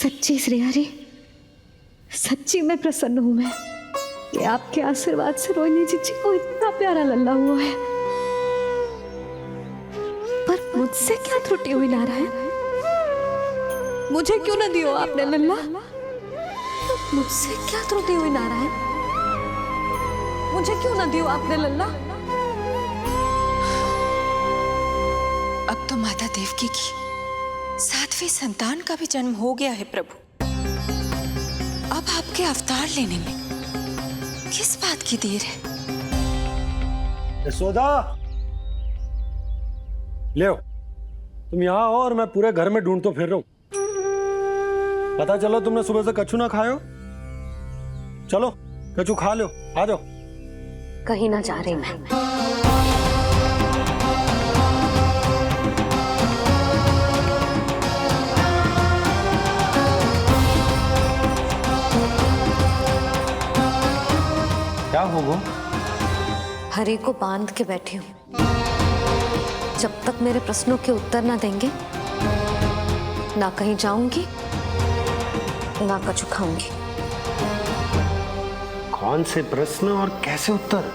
सच्ची श्रेया जी, सच्ची में प्रसन्न हूं मैं कि आपके आशीर्वाद से रोहिणी जी को इतना प्यारा लल्ला हुआ है। पर मुझसे क्या त्रुटि हुई नारायण? मुझे क्यों न दियो आपने लल्ला? मुझसे क्या त्रुटि हुई नारायण? मुझे क्यों न दियो आपने लल्ला? अब तो माता देवकी की 7वीं संतान का भी जन्म हो गया है प्रभु। अब आपके अवतार लेने में किस बात की देर है? यशोदा, ले आओ। तुम यहाँ आओ और मैं पूरे घर में ढूंढतो फिर रहा हूँ। पता चला तुमने सुबह से कछु ना खाए हो। चलो कछु खा लो, आ जाओ। कहीं ना जा रही मैं। क्या हो वो? हरि को बांध के बैठी हूँ। जब तक मेरे प्रश्नों के उत्तर ना देंगे, ना कहीं जाऊंगी, ना कछु खाऊंगी। कौन से प्रश्न और कैसे उत्तर?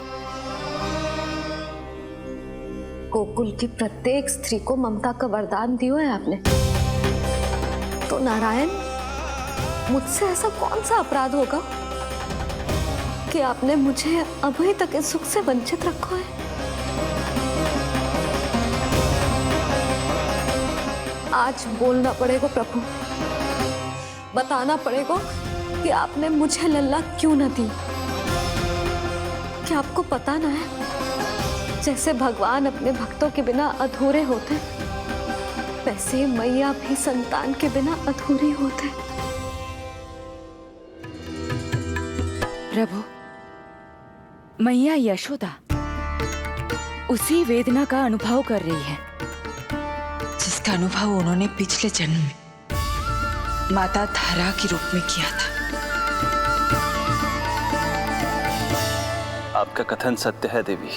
गोकुल की प्रत्येक स्त्री को ममता का वरदान दिया है आपने, तो नारायण मुझसे ऐसा कौन सा अपराध होगा कि आपने मुझे अभी तक इस सुख से वंचित रखा है? आज बोलना पड़ेगा प्रभु, बताना पड़ेगा कि आपने मुझे लल्ला क्यों न दी। क्या आपको पता ना है, जैसे भगवान अपने भक्तों के बिना अधूरे होते, वैसे मैया भी संतान के बिना अधूरी होते। प्रभु, मैया यशोदा उसी वेदना का अनुभव कर रही है जिसका अनुभव उन्होंने पिछले जन्म में माता धारा के रूप में किया था। आपका कथन सत्य है देवी।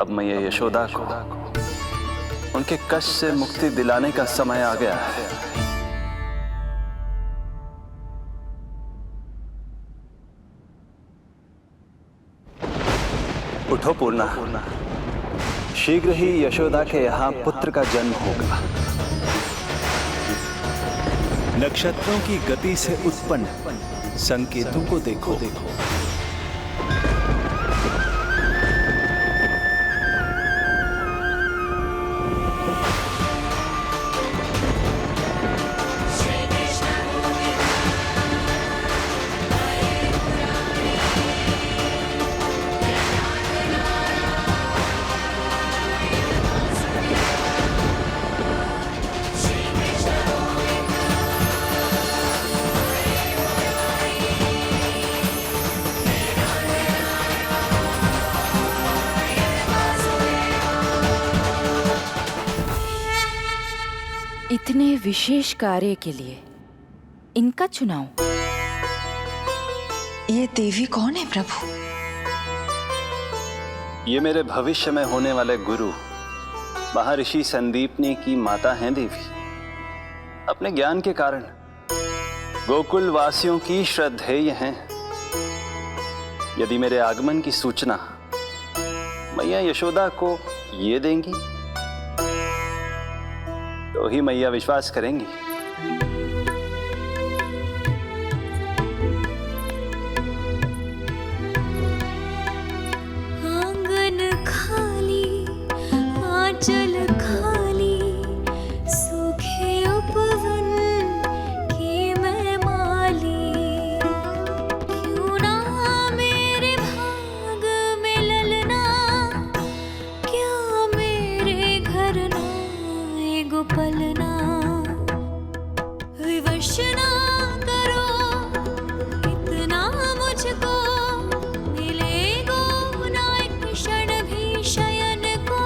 अब मैया यशोदा को उनके कष्ट से मुक्ति दिलाने का समय आ गया है। उठो पूर्णा, शीघ्र ही यशोदा के यहाँ पुत्र का जन्म होगा। नक्षत्रों की गति से उत्पन्न संकेतों को देखो। इतने विशेष कार्य के लिए इनका चुनाव। ये देवी कौन है प्रभु? ये मेरे भविष्य में होने वाले गुरु महर्षि संदीपनी की माता हैं देवी। अपने ज्ञान के कारण गोकुल वासियों की श्रद्धेय हैं। यदि मेरे आगमन की सूचना मैया यशोदा को ये देंगी तो ही मैया विश्वास करेंगी। आंगन खाली, आंचल खाली, सूखे उपवन की मैं माली। क्यों ना मेरे भाग में ललना, क्या मेरे घर ना गोपलना। विवश ना करो इतना मुझको, मिलेगो ना एक क्षण भी शयन को।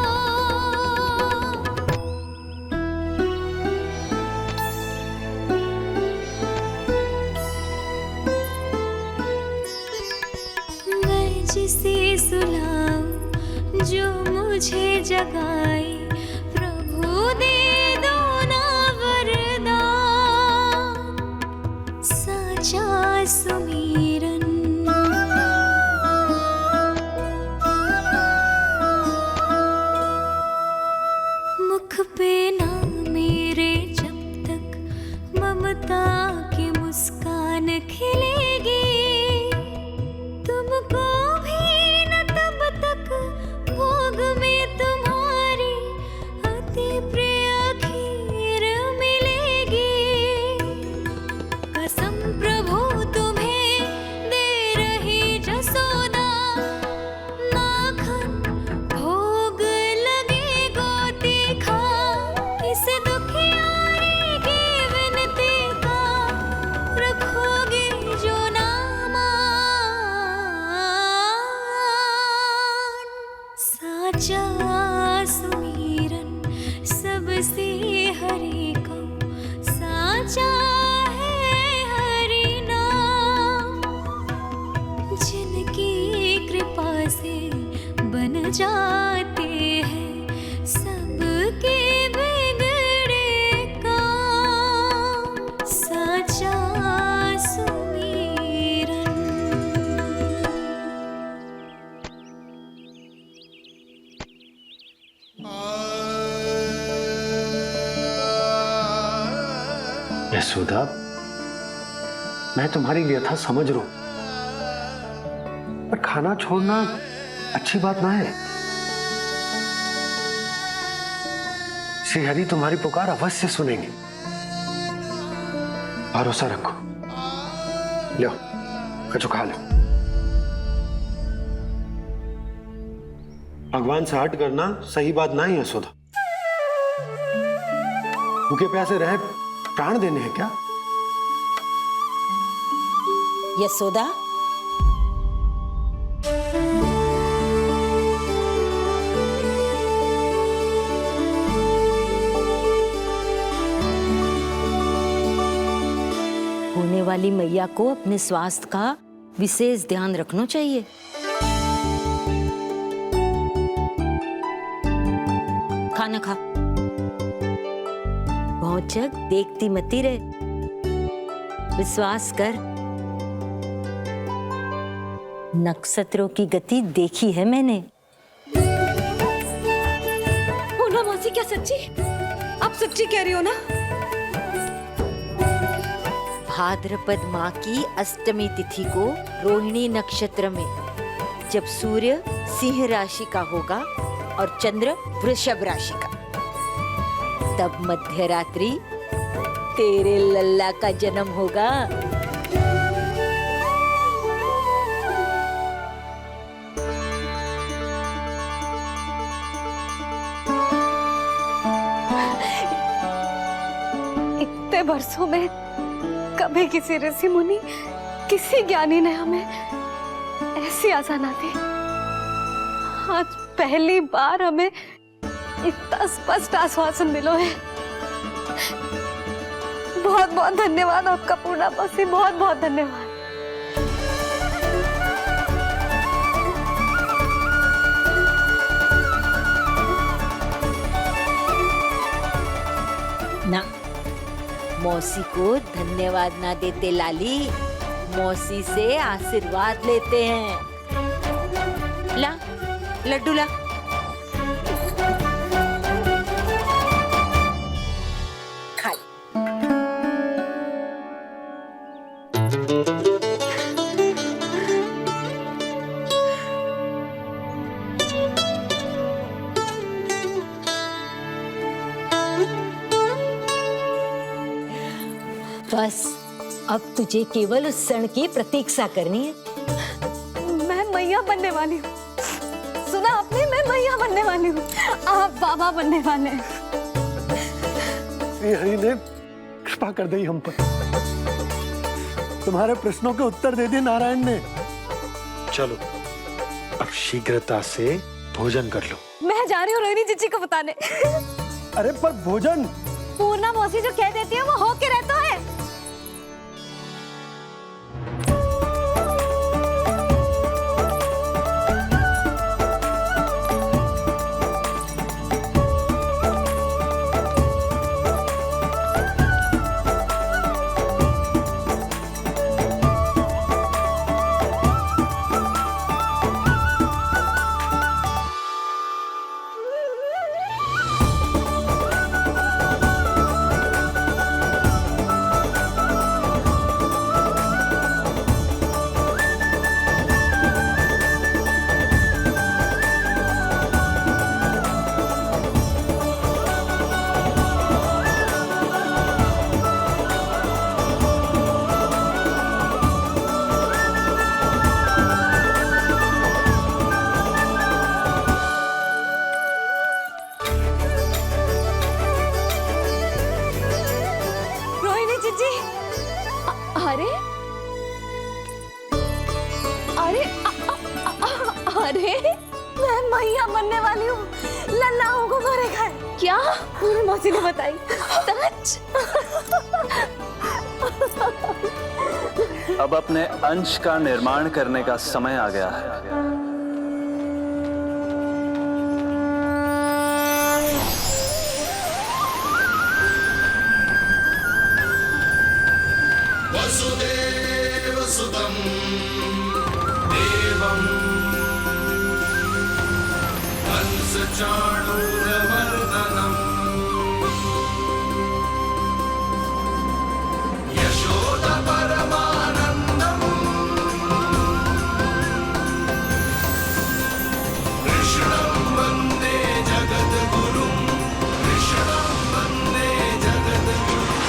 मैं जिसे सुलाऊं जो मुझे जगाए, प्रभु दे दो ना वरदान। हरि को साचा है हरि नाम। जिनकी कृपा से बन जाते हैं सबके बिगड़े काम। साचा सुमिरन। यशोदा, मैं तुम्हारी व्यथा समझ रहा हूं, पर खाना छोड़ना अच्छी बात ना है। श्री हरि तुम्हारी पुकार अवश्य सुनेंगे, भरोसा रखो। लो, कछु खा लो। भगवान से हट करना सही बात ना ही यशोदा। भूखे प्यासे रहे प्राण देने हैं क्या? यशोदा, होने वाली मैया को अपने स्वास्थ्य का विशेष ध्यान रखना चाहिए। खाना खा, भौचक देखती मती रहे, विश्वास कर। नक्षत्रों की गति देखी है मैंने। पूना मौसी, क्या सच्ची? आप सच्ची कह रही हो ना? भाद्रपद माह की अष्टमी तिथि को रोहिणी नक्षत्र में जब सूर्य सिंह राशि का होगा और चंद्र वृषभ राशि का, तब मध्य रात्रि तेरे लल्ला का जन्म होगा। इतने वर्षों में कभी किसी ऋषि मुनि, किसी ज्ञानी ने हमें ऐसी आशा ना दी। आज पहली बार हमें इतना स्पष्ट आश्वासन मिलो है। बहुत बहुत धन्यवाद आपका पूर्णा मौसी, बहुत बहुत धन्यवाद। ना, मौसी को धन्यवाद ना देते लाली, मौसी से आशीर्वाद लेते हैं। ला, लड्डू ला। खा। बस अब तुझे केवल उस क्षण की प्रतीक्षा करनी है। मैं मैया बनने वाली हूँ। सुना आपने? मैं मैया बनने वाली हूँ, आप बाबा बनने वाले हैं। श्री हरि ने कृपा कर दी हम पर। तुम्हारे प्रश्नों के उत्तर दे दिए नारायण ने। चलो, अब शीघ्रता से भोजन कर लो। मैं जा रही हूँ रोहिणी जीजी को बताने। अरे पर भोजन! पूर्णा मौसी जो कह देती है वो हो के रहता है। अरे अरे अरे मैं मैया बनने वाली हूँ। लल्लाओं को गोरे खाए। क्या? पूरी मौसी ने बताई? सच? अब अपने अंश का निर्माण करने का समय आ गया है। वसुदेव सुतं देवं कंसचाणूरमर्दनम् यशोदा परमानन्दम् कृष्णं वन्दे जगद्गुरुं कृष्णं वन्दे जगद्गुरुं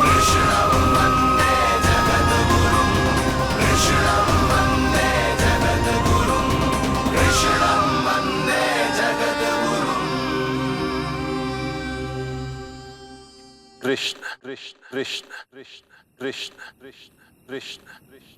कृष्णं वन्दे जगद्गुरुं कृष्णं वन्दे जगद्गुरुं कृष्णं वन्दे जगद्गुरुं कृष्ण कृष्ण कृष्ण कृष्ण कृष्ण कृष्ण कृष्ण कृष्ण।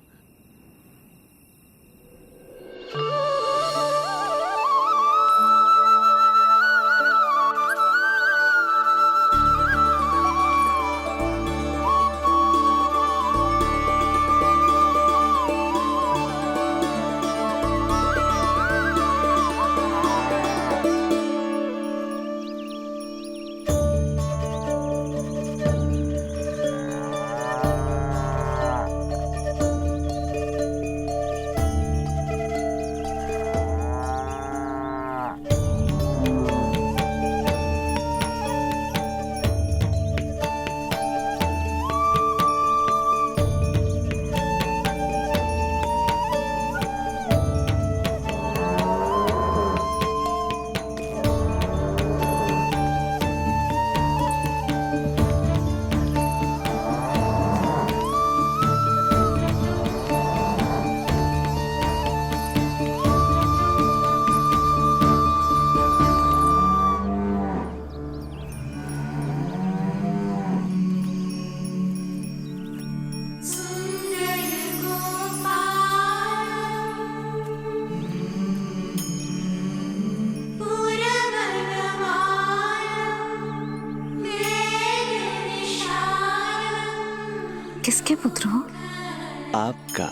किसके पुत्र हो? आपका।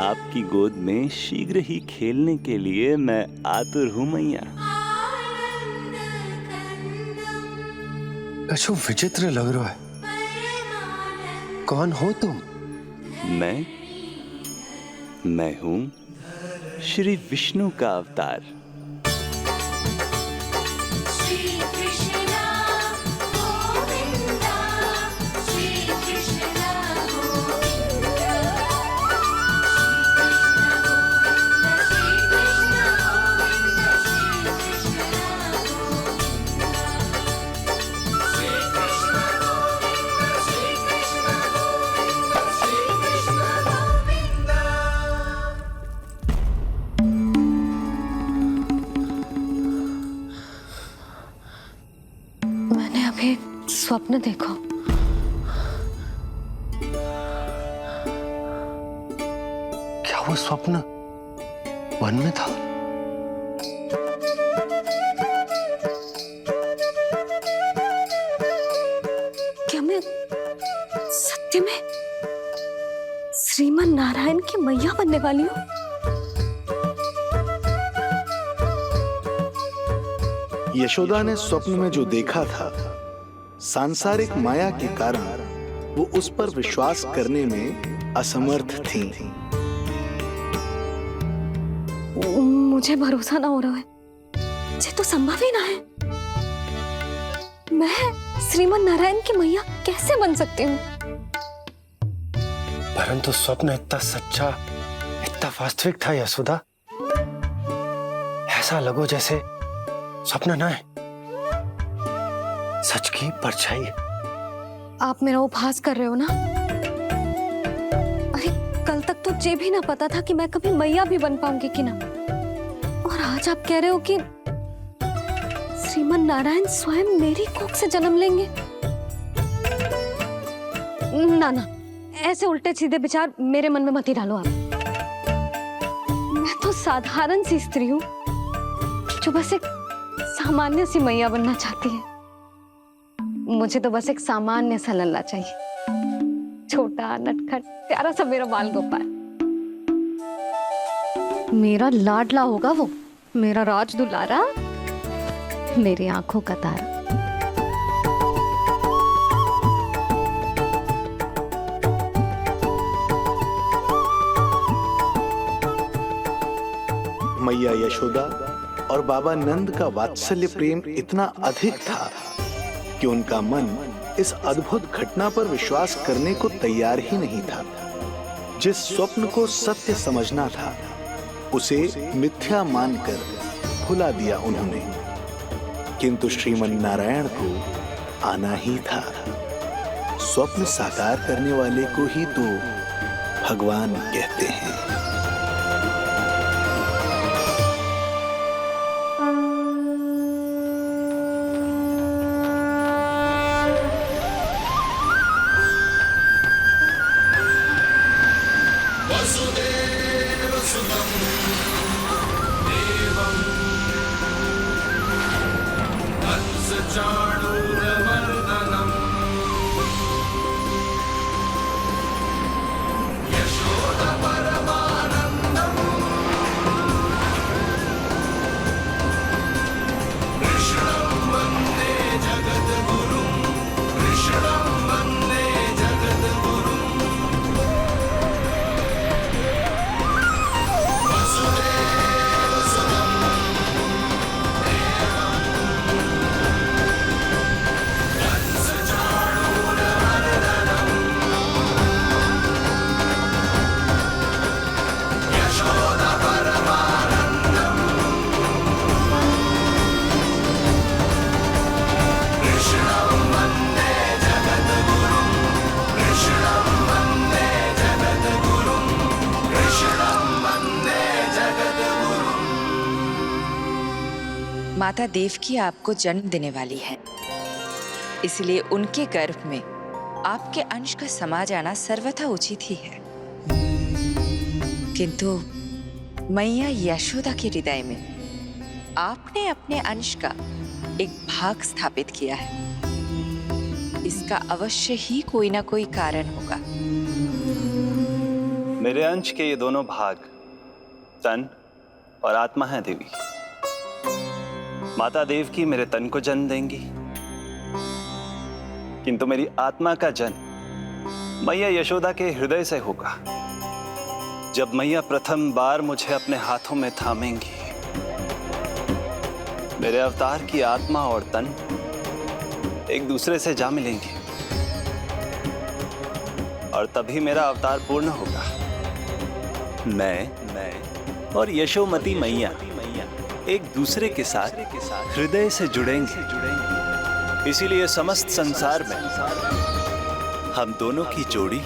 आपकी गोद में शीघ्र ही खेलने के लिए मैं आतुर हूं मैया। कछु विचित्र लग रहा है। कौन हो तुम? मैं हूं श्री विष्णु का अवतार। मैंने अभी स्वप्न देखा। क्या वो स्वप्न वन में था? क्या मैं सत्य में श्रीमन नारायण की मैया बनने वाली हूँ? यशोदा ने स्वप्न में जो देखा था, सांसारिक माया के कारण वो उस पर विश्वास करने में असमर्थ थी। मुझे भरोसा ना हो रहा है। ये तो संभव ही ना है। मैं श्रीमन नारायण की मैया कैसे बन सकती हूँ? परंतु स्वप्न इतना सच्चा, इतना वास्तविक था यशोदा। ऐसा लगो जैसे स्वप्न ना है, सच की परछाई। आप मेरा उपहास कर रहे हो ना? अरे कल तक तो ये भी ना पता था कि मैं कभी मैया भी बन पाऊंगी कि ना। और आज आप कह रहे हो कि श्रीमन नारायण स्वयं मेरी कोख से जन्म लेंगे। ना ना, ऐसे उल्टे सीधे विचार मेरे मन में मत ही डालो आप। मैं तो साधारण सी स्त्री हूँ जो बस एक सामान्य सी मैया बनना चाहती है। मुझे तो बस एक सामान्य सा लल्ला चाहिए, छोटा नटखट प्यारा सा मेरा बाल गोपाल। मेरा लाडला होगा वो, मेरा राज दुलारा, मेरी आंखों का तारा। मैया यशोदा और बाबा नंद का वात्सल्य प्रेम इतना अधिक था कि उनका मन इस अद्भुत घटना पर विश्वास करने को तैयार ही नहीं था। जिस स्वप्न को सत्य समझना था उसे मिथ्या मानकर भुला दिया उन्होंने, किंतु श्रीमन नारायण को आना ही था। स्वप्न साकार करने वाले को ही तो भगवान कहते हैं। माता देवकी आपको जन्म देने वाली है, इसलिए उनके गर्भ में आपके अंश का समा जाना सर्वथा उचित ही है। किंतु मैया यशोदा के हृदय में आपने अपने अंश का एक भाग स्थापित किया है। इसका अवश्य ही कोई ना कोई कारण होगा। मेरे अंश के ये दोनों भाग तन और आत्मा हैं देवी। माता देवकी मेरे तन को जन्म देंगी, किंतु मेरी आत्मा का जन्म मैया यशोदा के हृदय से होगा। जब मैया प्रथम बार मुझे अपने हाथों में थामेंगी, मेरे अवतार की आत्मा और तन एक दूसरे से जा मिलेंगे और तभी मेरा अवतार पूर्ण होगा। मैं और यशोमती मैया एक दूसरे के साथ हृदय से जुड़ेंगे। इसीलिए समस्त संसार में हम दोनों की जोड़ी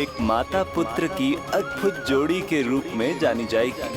एक माता पुत्र की अद्भुत जोड़ी के रूप में जानी जाएगी।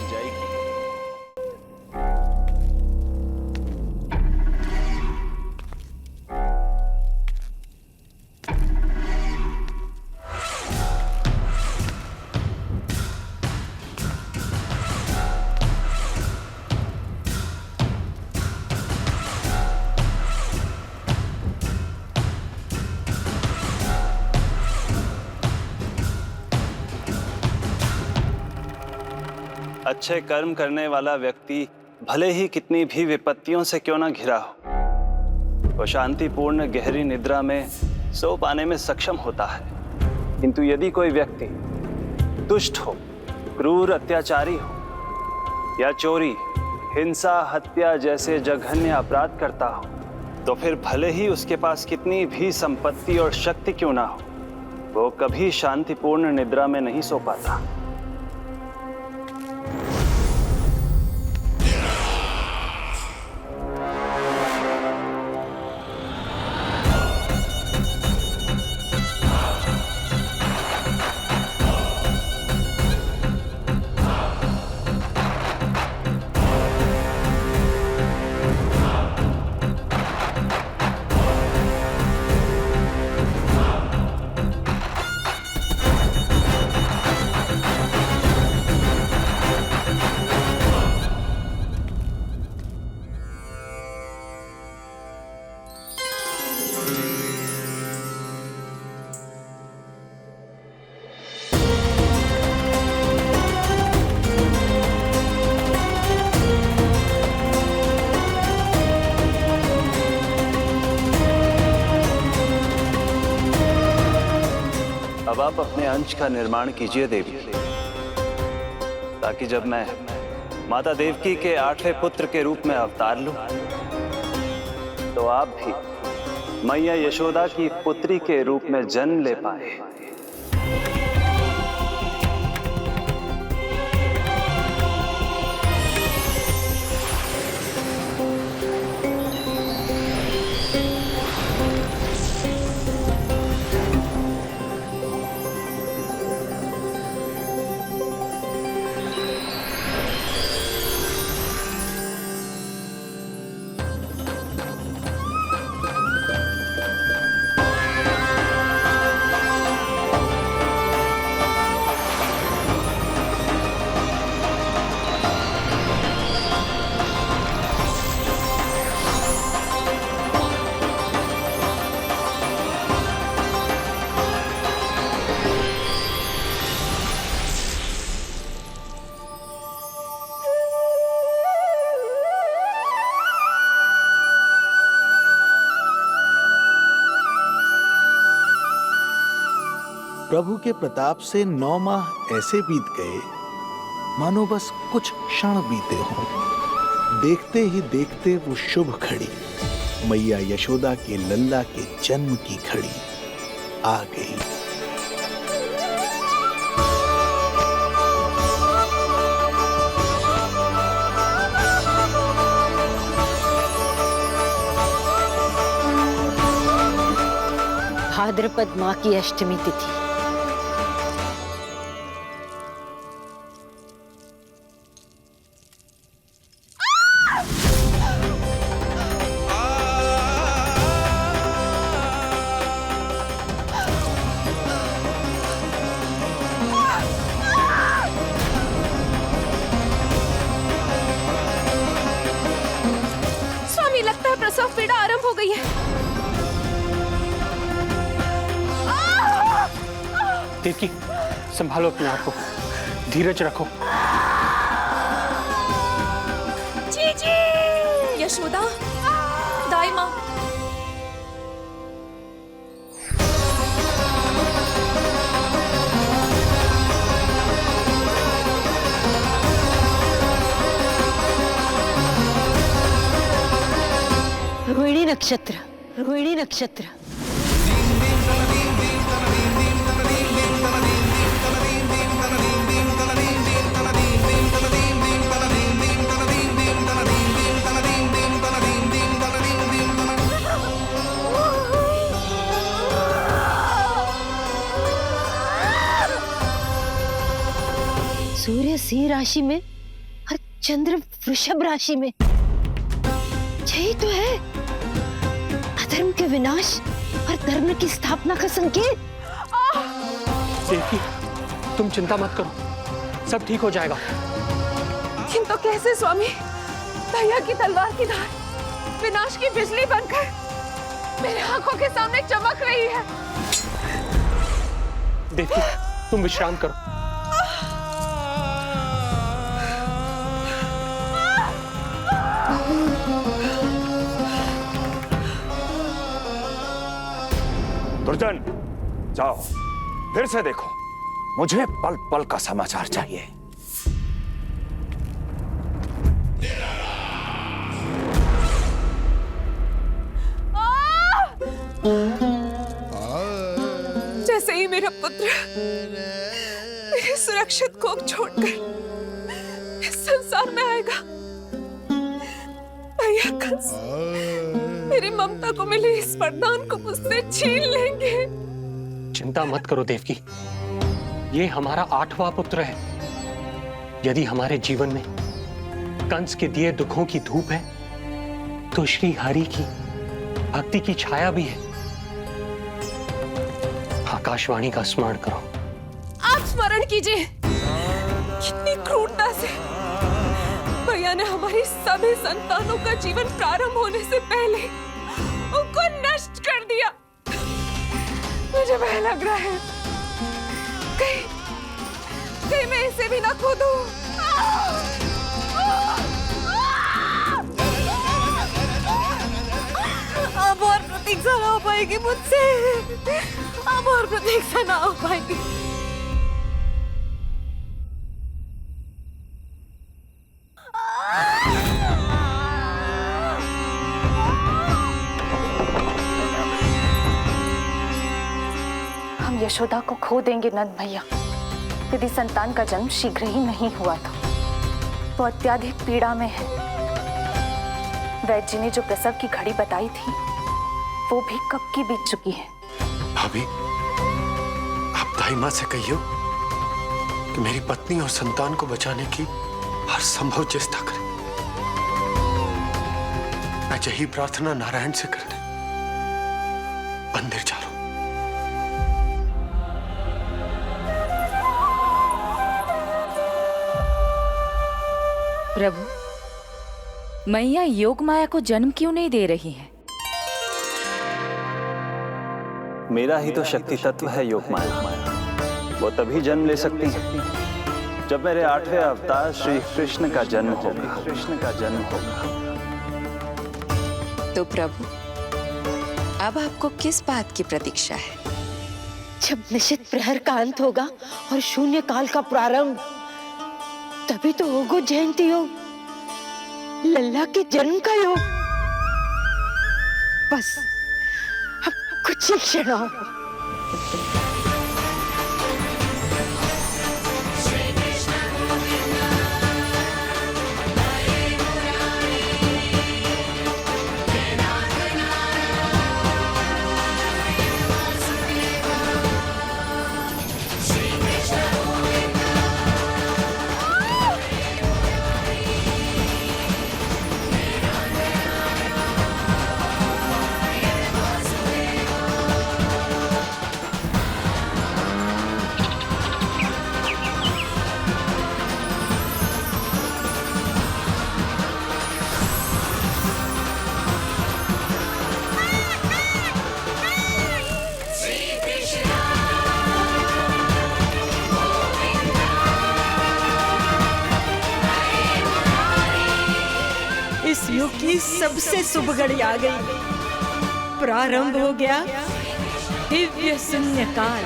अच्छे कर्म करने वाला व्यक्ति भले ही कितनी भी विपत्तियों से क्यों ना घिरा हो, वो शांतिपूर्ण गहरी निद्रा में सो पाने में सक्षम होता है। किंतु यदि कोई व्यक्ति दुष्ट हो, क्रूर अत्याचारी हो या चोरी, हिंसा, हत्या जैसे जघन्य अपराध करता हो, तो फिर भले ही उसके पास कितनी भी संपत्ति और शक्ति क्यों ना हो, वो कभी शांतिपूर्ण निद्रा में नहीं सो पाता। आप अपने अंश का निर्माण कीजिए देवी, ताकि जब मैं माता देवकी के 8वें पुत्र के रूप में अवतार लूं, तो आप भी मैया यशोदा की पुत्री के रूप में जन्म ले पाए। प्रभु के प्रताप से 9 माह ऐसे बीत गए मानो बस कुछ क्षण बीते हों। देखते ही देखते वो शुभ घड़ी, मैया यशोदा के लल्ला के जन्म की घड़ी आ गई। भाद्रपद माह की अष्टमी तिथि। स्वामी, लगता है प्रसव पीड़ा आरंभ हो गई है। देवकी, संभालो अपने आप को, धीरज रखो। जीजी, यशोदा, दाई माँ। रोहिणी नक्षत्र, रोहिणी नक्षत्र। सूर्य सिंह राशि में और चंद्र वृषभ राशि में। यही तो है अधर्म के विनाश और धर्म की स्थापना का संकेत। देवकी, तुम चिंता मत करो, सब ठीक हो जाएगा। किंतु कैसे स्वामी? दया की तलवार की धार विनाश की बिजली बनकर मेरे आंखों के सामने चमक रही है। देवकी, तुम विश्राम करो। दुर्जन, जाओ फिर से देखो, मुझे पल पल का समाचार चाहिए। जैसे ही मेरा पुत्र मेरे सुरक्षित कोख छोड़कर इस संसार में आएगा, भैया कंस मेरी ममता को मिले इस वरदान को मुझसे छीन लेंगे। चिंता मत करो देवकी, ये हमारा 8वां पुत्र है। यदि हमारे जीवन में कंस के दिए दुखों की धूप है, तो श्री हरि की भक्ति की छाया भी है। आकाशवाणी का स्मरण करो। आप स्मरण कीजिए। कितनी क्रूरता से भैया ने हमारी सभी संतानों का जीवन प्रारंभ होने से पहले उनको नष्ट कर दिया। मुझे भय लग रहा है, कहीं मैं इसे भी ना खो दूं। अब और प्रतीक्षा ना हो पाएगी मुझसे। अब और प्रतीक्षा ना हो पाएगी। हम यशोदा को खो देंगे नंद भैया। यदि संतान का जन्म शीघ्र ही नहीं हुआ तो वो अत्यधिक पीड़ा में है। वैद्य जी ने जो प्रसव की घड़ी बताई थी वो भी कब की बीत चुकी है। भाभी, आप दाई माँ से कहियो कि मेरी पत्नी और संतान को बचाने की हर संभव चेष्टा करें। मैं यही प्रार्थना नारायण से करने मंदिर जा रहा हूं। प्रभु, मैया योग माया को जन्म क्यों नहीं दे रही है? मेरा ही तो शक्ति तत्व है योग माया। वो तभी जन्म ले सकती है जब मेरे 8वें अवतार श्री कृष्ण का जन्म होगा। तो प्रभु, अब आपको किस बात की प्रतीक्षा है? जब निश्चित प्रहर का अंत होगा और शून्य काल का प्रारंभ, तभी तो होगा जयंती योग, लल्ला के जन्म का योग। बस अब कुछ ही क्षण और। इस युग की सबसे शुभ घड़ी आ गई। प्रारंभ हो गया दिव्य शून्य काल।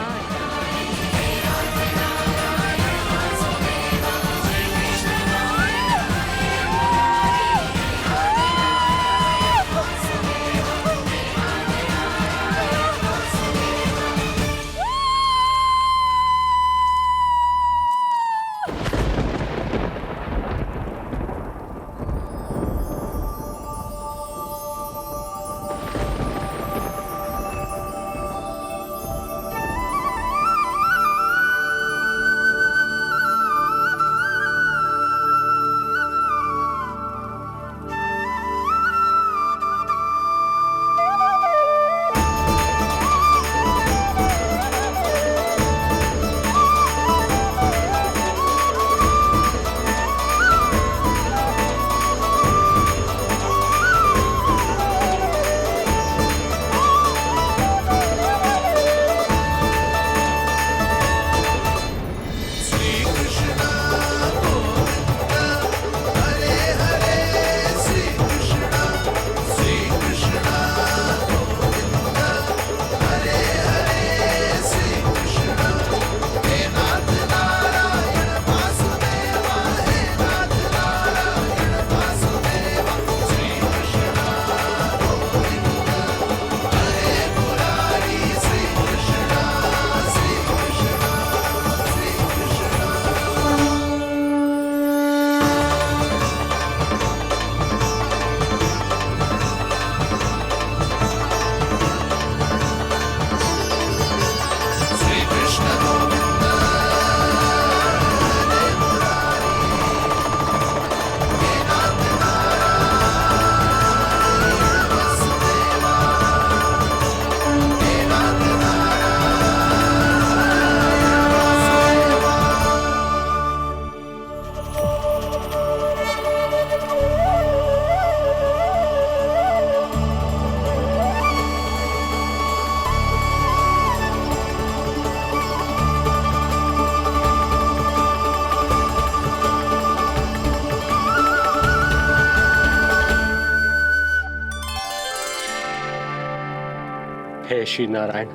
हे श्री नारायण,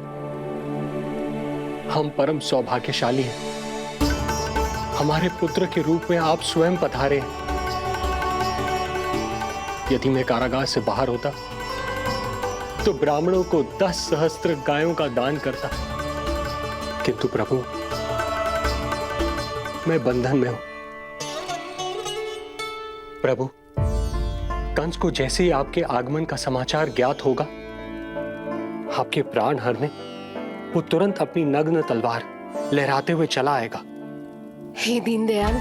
हम परम सौभाग्यशाली हैं। हमारे पुत्र के रूप में आप स्वयं पधारे हैं। यदि मैं कारागार से बाहर होता तो ब्राह्मणों को 10 सहस्त्र गायों का दान करता, किंतु प्रभु मैं बंधन में हूं। प्रभु, कंस को जैसे ही आपके आगमन का समाचार ज्ञात होगा, आपके प्राण हरने वो तुरंत अपनी नग्न तलवार लहराते हुए चला आएगा। हे दीनदयाल,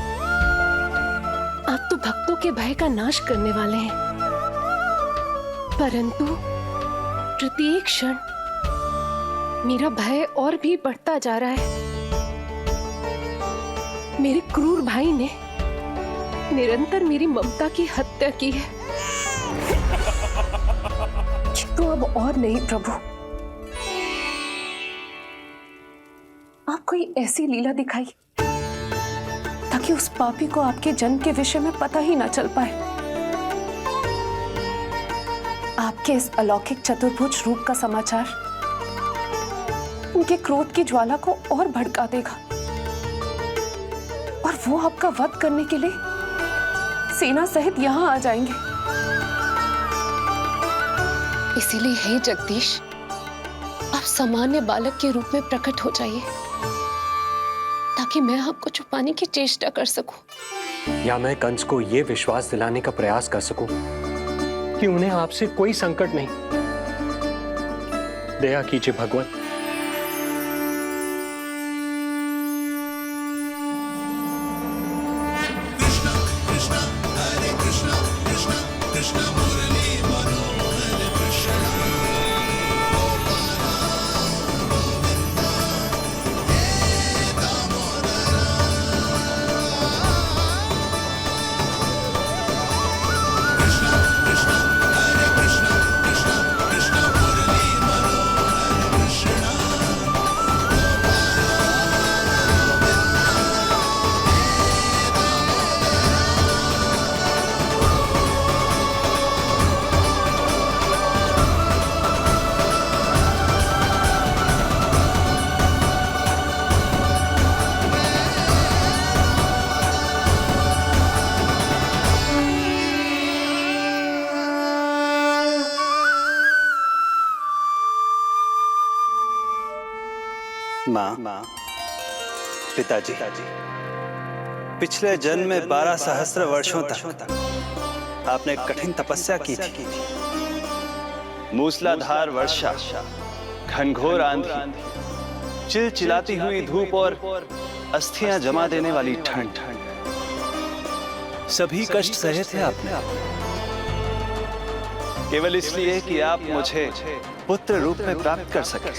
आप तो भक्तों के भय का नाश करने वाले हैं, परंतु प्रत्येक क्षण मेरा भय और भी बढ़ता जा रहा है। मेरे क्रूर भाई ने निरंतर मेरी ममता की हत्या की है। तो अब और नहीं प्रभु, आप कोई ऐसी लीला दिखाई ताकि उस पापी को आपके जन्म के विषय में पता ही ना चल पाए। आपके इस अलौकिक चतुर्भुज रूप का समाचार उनके क्रोध की ज्वाला को और भड़का देगा और वो आपका वध करने के लिए सेना सहित यहां आ जाएंगे। इसीलिए हे जगदीश, आप सामान्य बालक के रूप में प्रकट हो जाइए ताकि मैं आपको छुपाने की चेष्टा कर सकूं। या मैं कंस को यह विश्वास दिलाने का प्रयास कर सकूं कि उन्हें आपसे कोई संकट नहीं। दया कीजिए भगवान। माँ, पिताजी, पिछले जन्म में 12 सहस्त्र वर्षों तक आपने कठिन तपस्या की थी। मूसलाधार वर्षा, घनघोर आंधी, चिलचिलाती हुई धूप और अस्थियां जमा देने वाली ठंड, सभी कष्ट सहे थे आपने, केवल इसलिए कि आप मुझे पुत्र रूप में प्राप्त कर सके।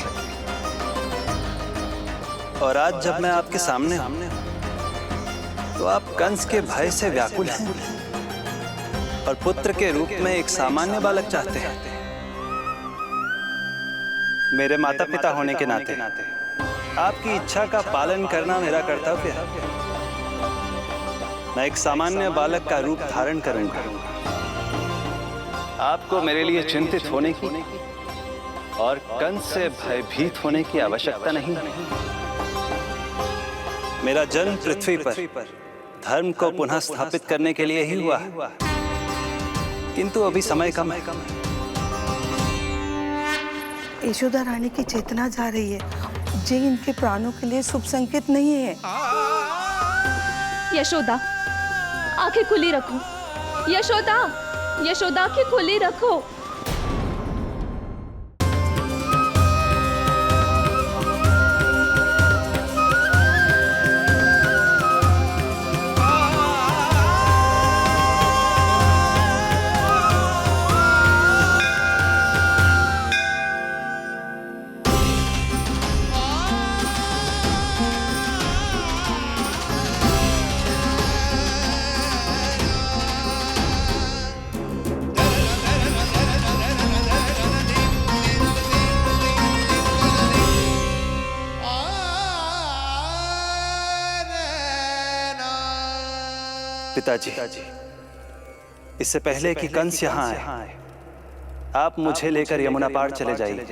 और आज जब मैं आपके सामने हूं, तो आप कंस के भय से व्याकुल हैं और पुत्र के रूप में एक सामान्य बालक चाहते हैं। मेरे माता पिता होने के नाते आपकी इच्छा का पालन करना मेरा कर्तव्य है। मैं एक सामान्य बालक का रूप धारण करूंगा। आपको मेरे लिए चिंतित होने की और कंस से भयभीत होने की आवश्यकता नहीं है। मेरा जन्म पृथ्वी पर धर्म को पुनः स्थापित करने के लिए ही हुआ है, किंतु अभी समय कम है। यशोदा रानी की चेतना जा रही है, ये इनके प्राणों के लिए शुभ संकेत नहीं है। यशोदा, आंखें खुली रखो। यशोदा, यशोदा, आंखें खुली रखो। पिताजी, इससे पहले कि कंस यहाँ आए, आप मुझे लेकर यमुना पार चले जाइए।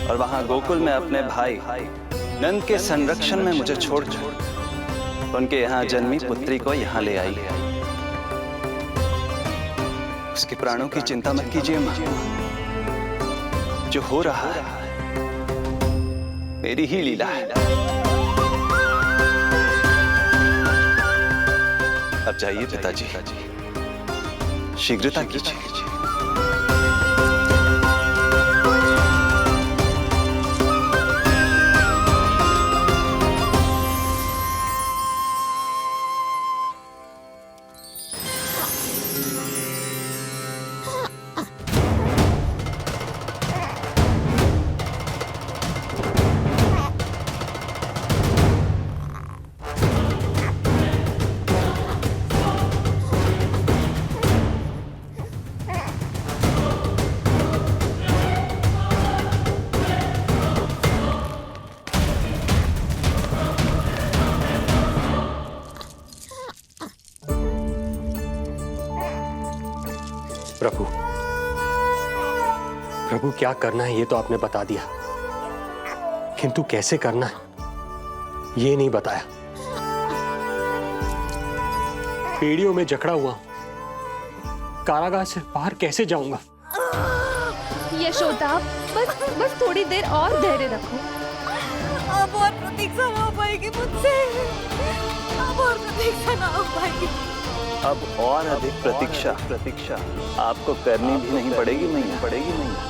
और वहां गोकुल में अपने भाई नंद के संरक्षण में मुझे छोड़कर उनके यहाँ जन्मी पुत्री को यहाँ ले आई। उसके प्राणों की चिंता मत कीजिए मां, जो हो रहा है मेरी ही लीला है। अब जाइए पिताजी, शीघ्रता कीजिए। प्रभु, प्रभु क्या करना है ये तो आपने बता दिया, किंतु कैसे करना है ये नहीं बताया। पेड़ियों में जकड़ा हुआ हूं, कारागार से बाहर कैसे जाऊंगा? यशोदा, बस थोड़ी देर और धैर्य रखो। अब और प्रतीक्षा ना हो पाएगी मुझसे, अब और प्रतीक्षा ना हो पाएगी। अब और अधिक प्रतीक्षा आपको करनी भी नहीं पड़ेगी मैया।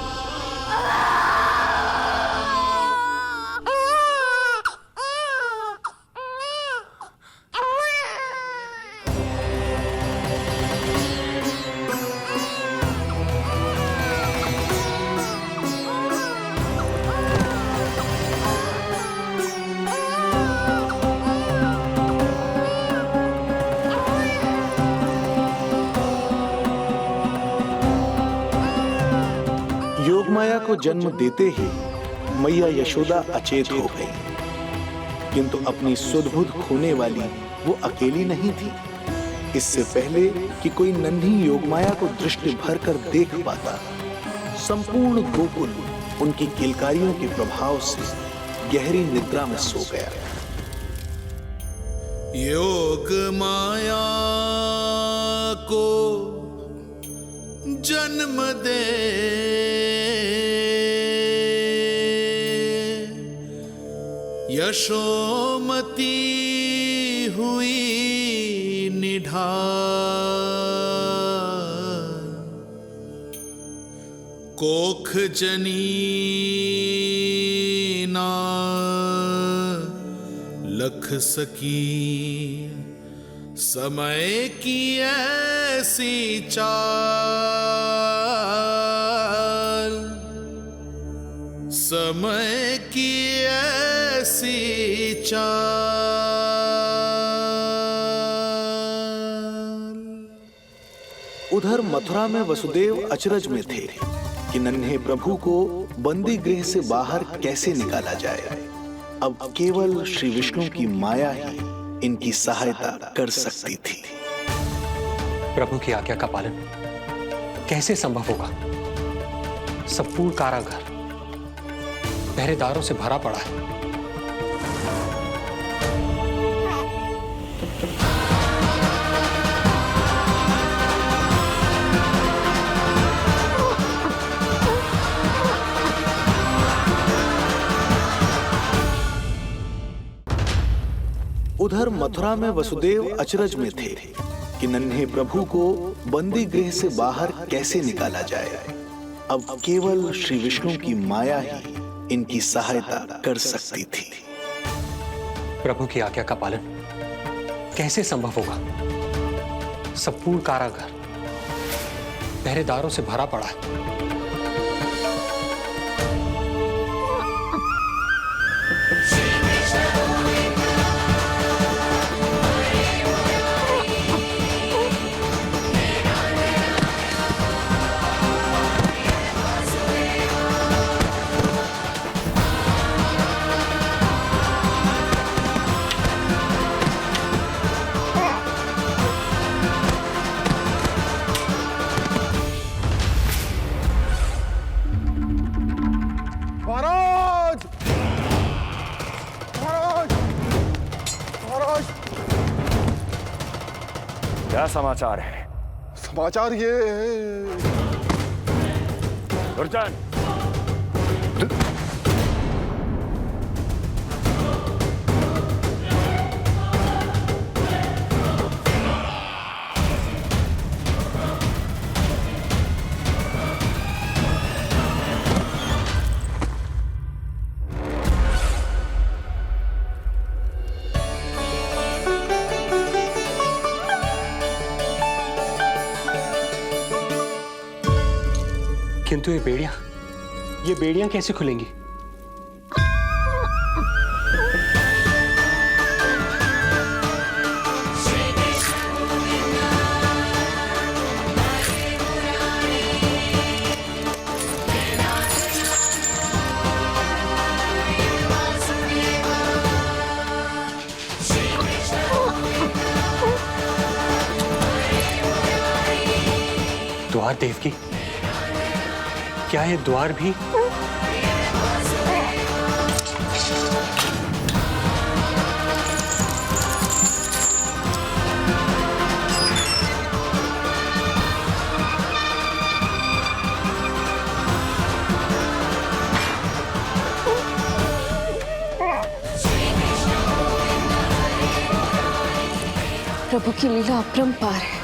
योगमाया को जन्म देते ही मैया यशोदा अचेत हो गई, किंतु अपनी सुध-बुध खोने वाली वो अकेली नहीं थी। इससे पहले कि कोई नन्ही योगमाया को दृष्टि भर कर देख पाता, संपूर्ण गोकुल उनकी किलकारियों के प्रभाव से गहरी निद्रा में सो गया। योग माया को जन्म दे यशोमती हुई निढाल, कोख जनी ना लख सकी, समय की ऐसी चाल, समय की ऐसी चाल। उधर मथुरा में वसुदेव अचरज में थे कि नन्हे प्रभु को बंदी गृह से बाहर कैसे निकाला जाए। अब केवल श्री विष्णु की माया ही इनकी सहायता कर सकती थी। प्रभु की आज्ञा का पालन कैसे संभव होगा? संपूर्ण कारागार पहरेदारों से भरा पड़ा है। उधर मथुरा में वसुदेव अचरज में थे कि नन्हे प्रभु को बंदी गृह से बाहर कैसे निकाला जाए। अब केवल श्री विष्णु की माया ही इनकी सहायता कर सकती थी। प्रभु की आज्ञा का पालन कैसे संभव होगा? संपूर्ण कारागार पहरेदारों से भरा पड़ा है। क्या समाचार है? समाचार ये है। दुर्जन, किंतु ये बेड़ियां कैसे खुलेंगी? द्वार देवकी, क्या ये द्वार भी? प्रभु की लीला अपरंपार है।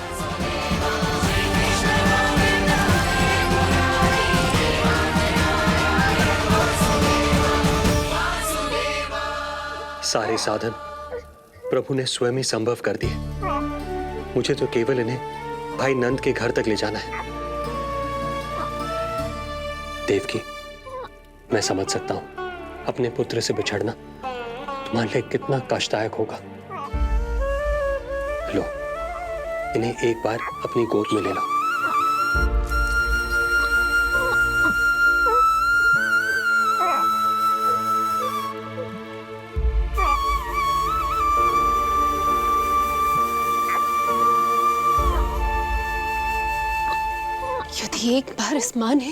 सारे साधन प्रभु ने स्वयं ही संभव कर दिए। मुझे तो केवल इन्हें भाई नंद के घर तक ले जाना है। देवकी, मैं समझ सकता हूं अपने पुत्र से बिछड़ना तुम्हारे लिए कितना कष्टदायक होगा। लो, इन्हें एक बार अपनी गोद में ले लो। यदि एक बार इस मां ने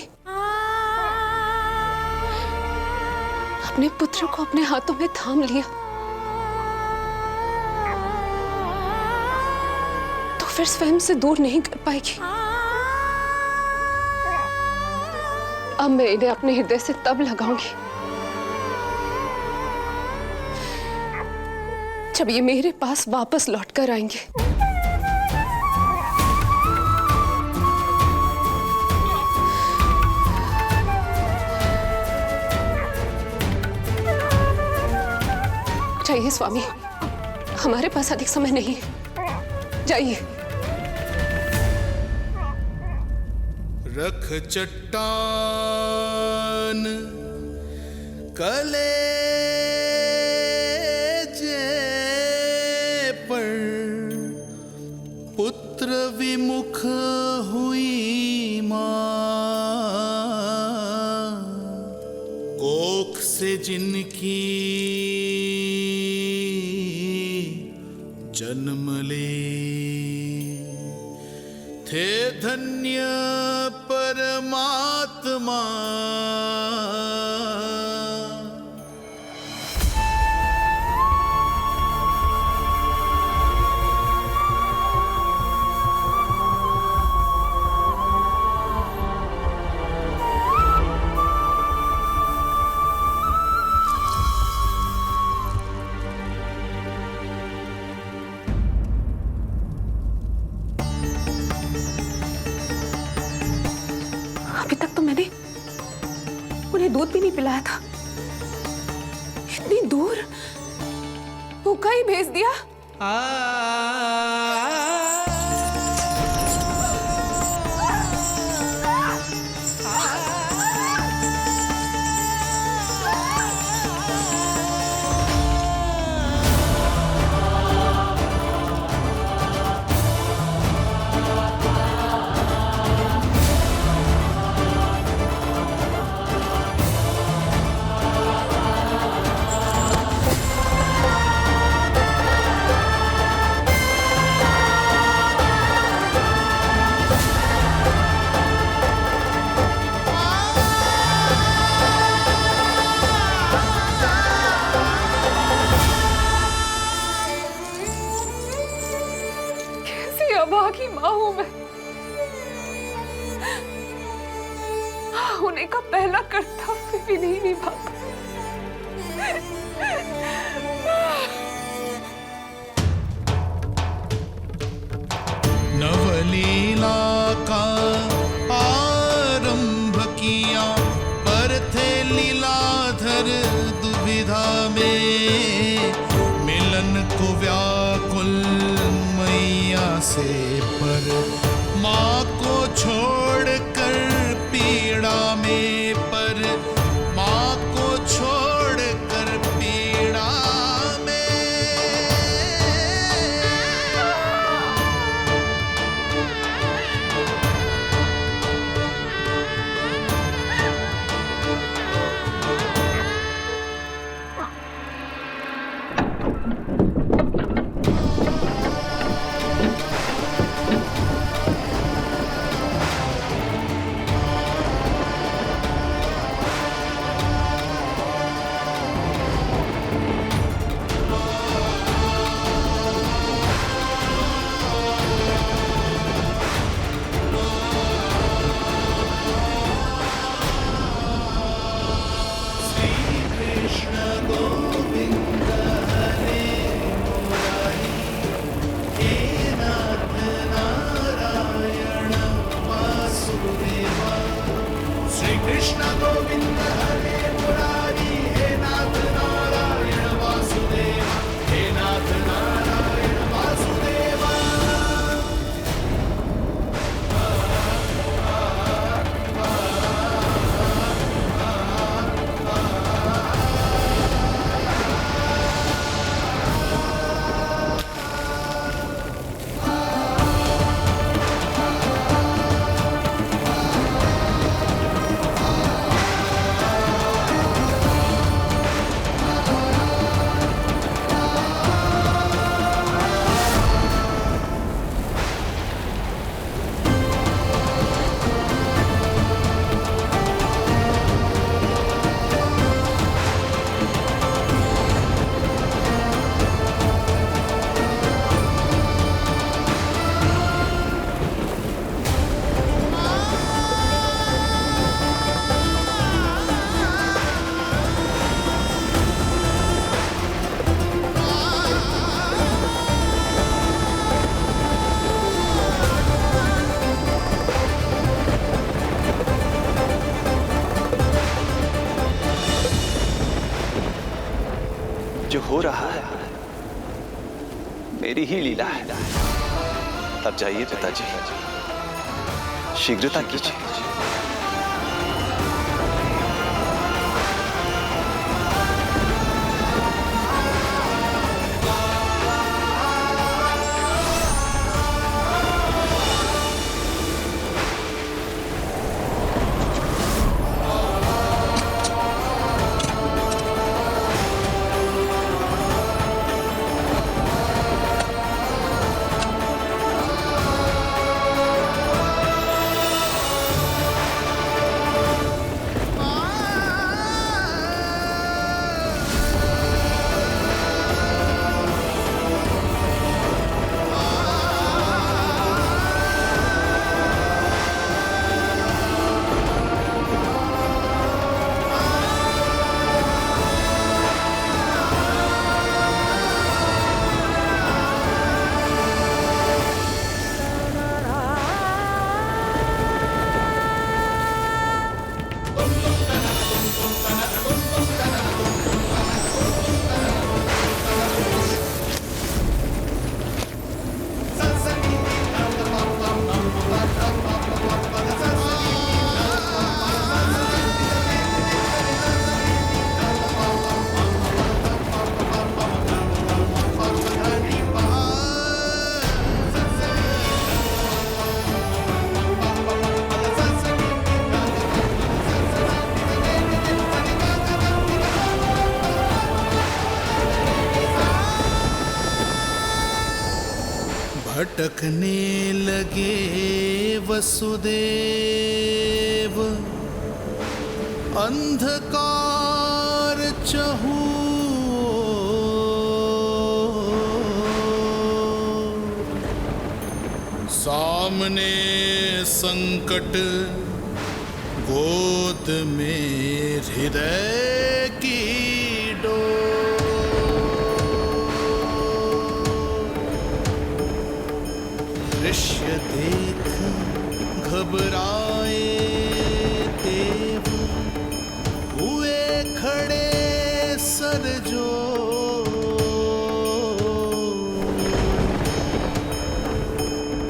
अपने पुत्र को अपने हाथों में थाम लिया तो फिर स्वयं से दूर नहीं कर पाएगी। अब मैं इन्हें अपने हृदय से तब लगाऊंगी जब ये मेरे पास वापस लौट कर आएंगे। जाइए स्वामी, हमारे पास अधिक समय नहीं है, जाइए। रख चट्टान कलेजे पर, पुत्र विमुख हुई मां, कोख से जिनकी जन्म ले, थे धन्य परमात्मा। अभी तक तो मैंने उन्हें दूध भी नहीं पिलाया था। इतनी दूर भूखा ही भेज दिया। अभागी माँ हूं मैं। होने का पहला कर्तव्य भी नहीं निभा पाई। नवलीला का आरंभ किया पर थे लीलाधर दुविधा में, मिलन को व्याकुल मैया से पर माँ को छोड़कर पीड़ा में, पर माँ को छोड़कर पीड़ा में। जो हो रहा है मेरी ही लीला है। अब जाइए पिताजी, शीघ्रता कीजिए। भटकने लगे वसुदेव, अंधकार चहूर, सामने संकट, गोद में हृदय की डोर। दृश्य देख घबराए देव, हुए खड़े सर जो।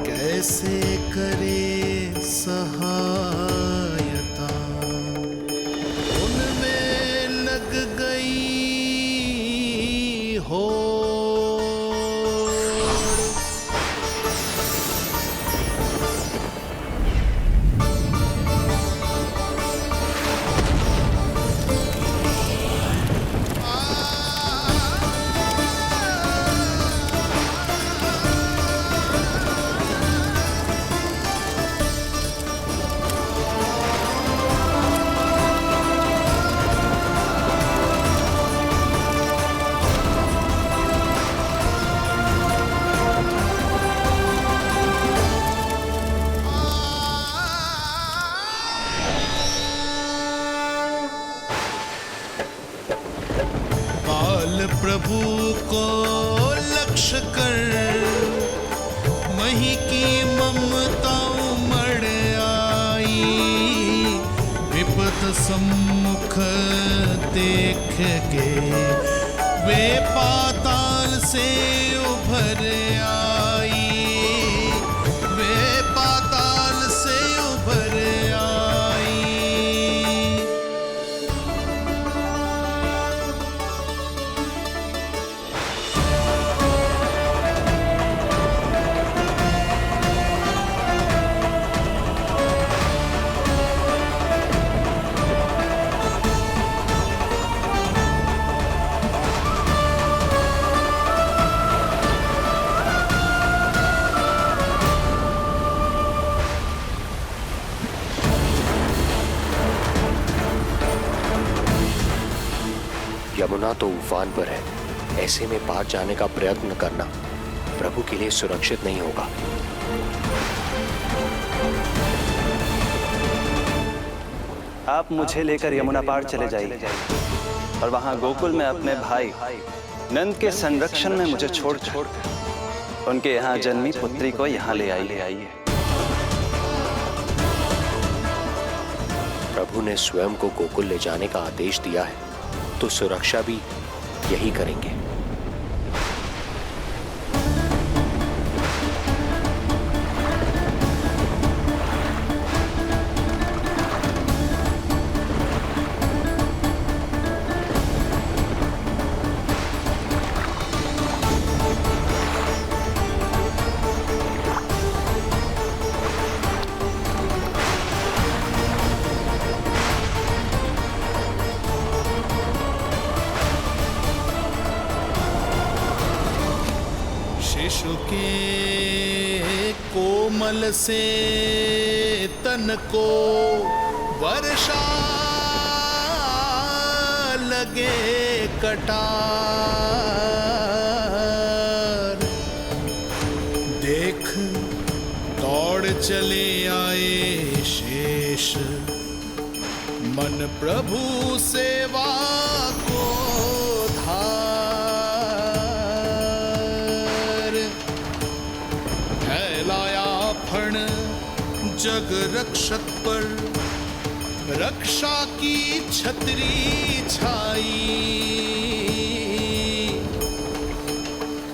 कैसे करे सहायता, उनमें लग गई हो। प्रभु को लक्ष्य कर मही की ममता उमड़ आई। विपद सम्मुख देख के वे पाताल से उभर आई। वे पाताल से उभर आई। यमुना तो उफान पर है, ऐसे में पार जाने का प्रयत्न करना प्रभु के लिए सुरक्षित नहीं होगा। आप मुझे लेकर यमुना पार चले जाइए और वहां गोकुल में अपने भाई नंद के संरक्षण में मुझे छोड़कर उनके यहाँ जन्मी पुत्री को यहाँ ले आइए। प्रभु ने स्वयं को गोकुल ले जाने का आदेश दिया है, तो सुरक्षा भी यही करेंगे। शिशु के कोमल से तन को वर्षा लगे कटार। देख दौड़ चले आए शेष, मन प्रभु सेवा को जग रक्षक पर रक्षा की छतरी छाई।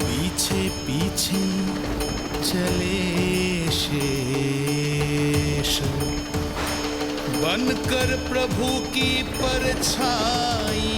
पीछे पीछे चले शेष, बनकर प्रभु की परछाई।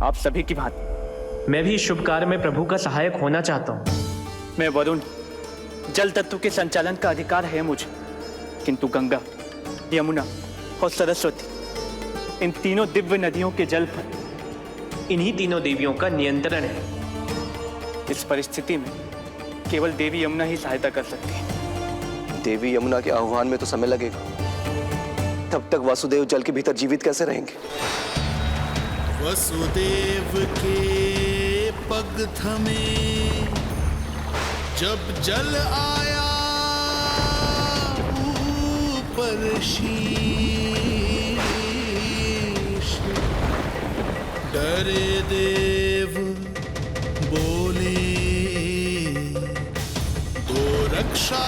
आप सभी की भांति मैं भी इस शुभ कार्य में प्रभु का सहायक होना चाहता हूँ। मैं वरुण, जल तत्व के संचालन का अधिकार है मुझे, किंतु गंगा, यमुना और सरस्वती, इन तीनों दिव्य नदियों के जल पर इन्हीं तीनों देवियों का नियंत्रण है। इस परिस्थिति में केवल देवी यमुना ही सहायता कर सकती है। देवी यमुना के आह्वान में तो समय लगेगा, तब तक वासुदेव जल के भीतर जीवित कैसे रहेंगे? वसुदेव के पग थमे जब जल आया ऊपर शीश, डरे देव बोले दो रक्षा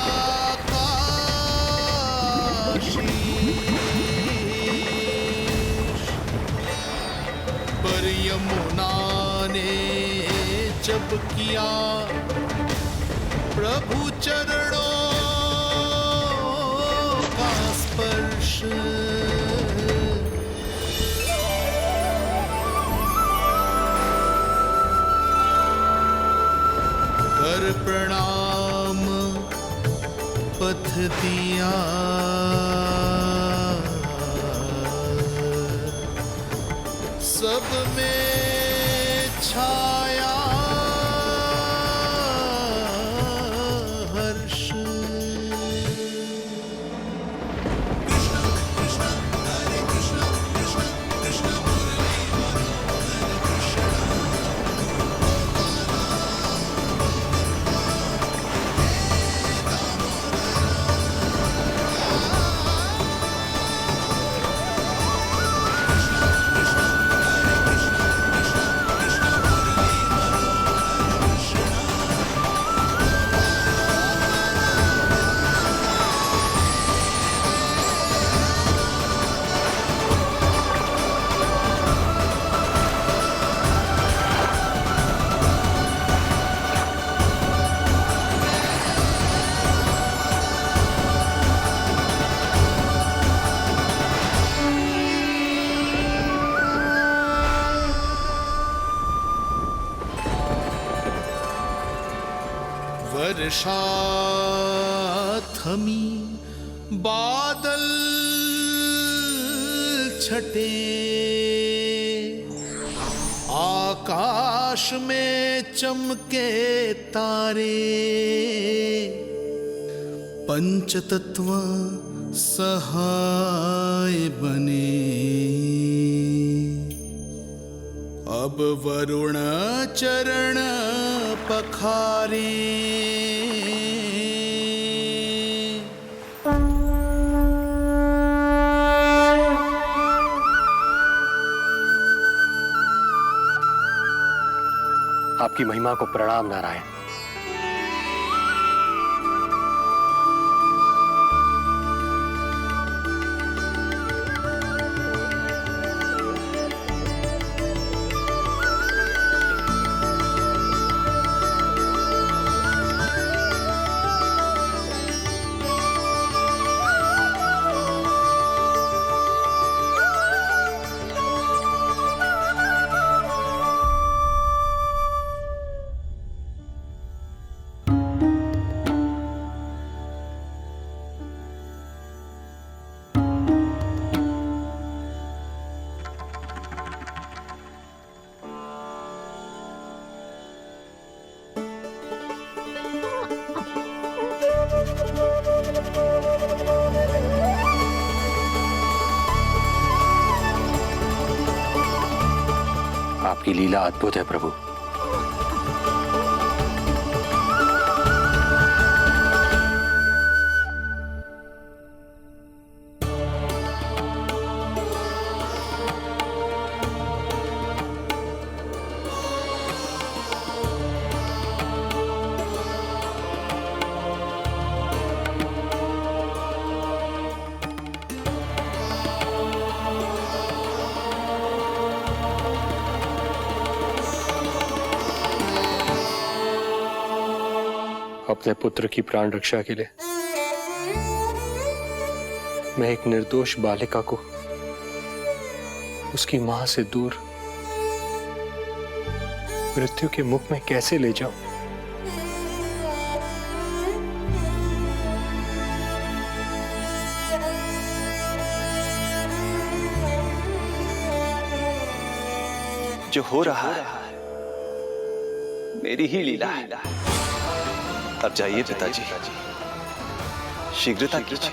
का पर यमुना ने जब किया प्रभु चरणों का स्पर्श, कर प्रणाम पथ दिया, सब में छाया हर्ष। वर्षा थमी, बादल छटे, आकाश में चमके तारे, पंचतत्व सहाय बने। अब वरुण चरण पखारे, आपकी महिमा को प्रणाम नारायण। आपकी लीला अद्भुत है प्रभु। अपने पुत्र की प्राण रक्षा के लिए मैं एक निर्दोष बालिका को उसकी मां से दूर मृत्यु के मुख में कैसे ले जाऊं? जो हो रहा है मेरी ही लीला है। अब जाइए पिताजी, शीघ्रता कीजिए।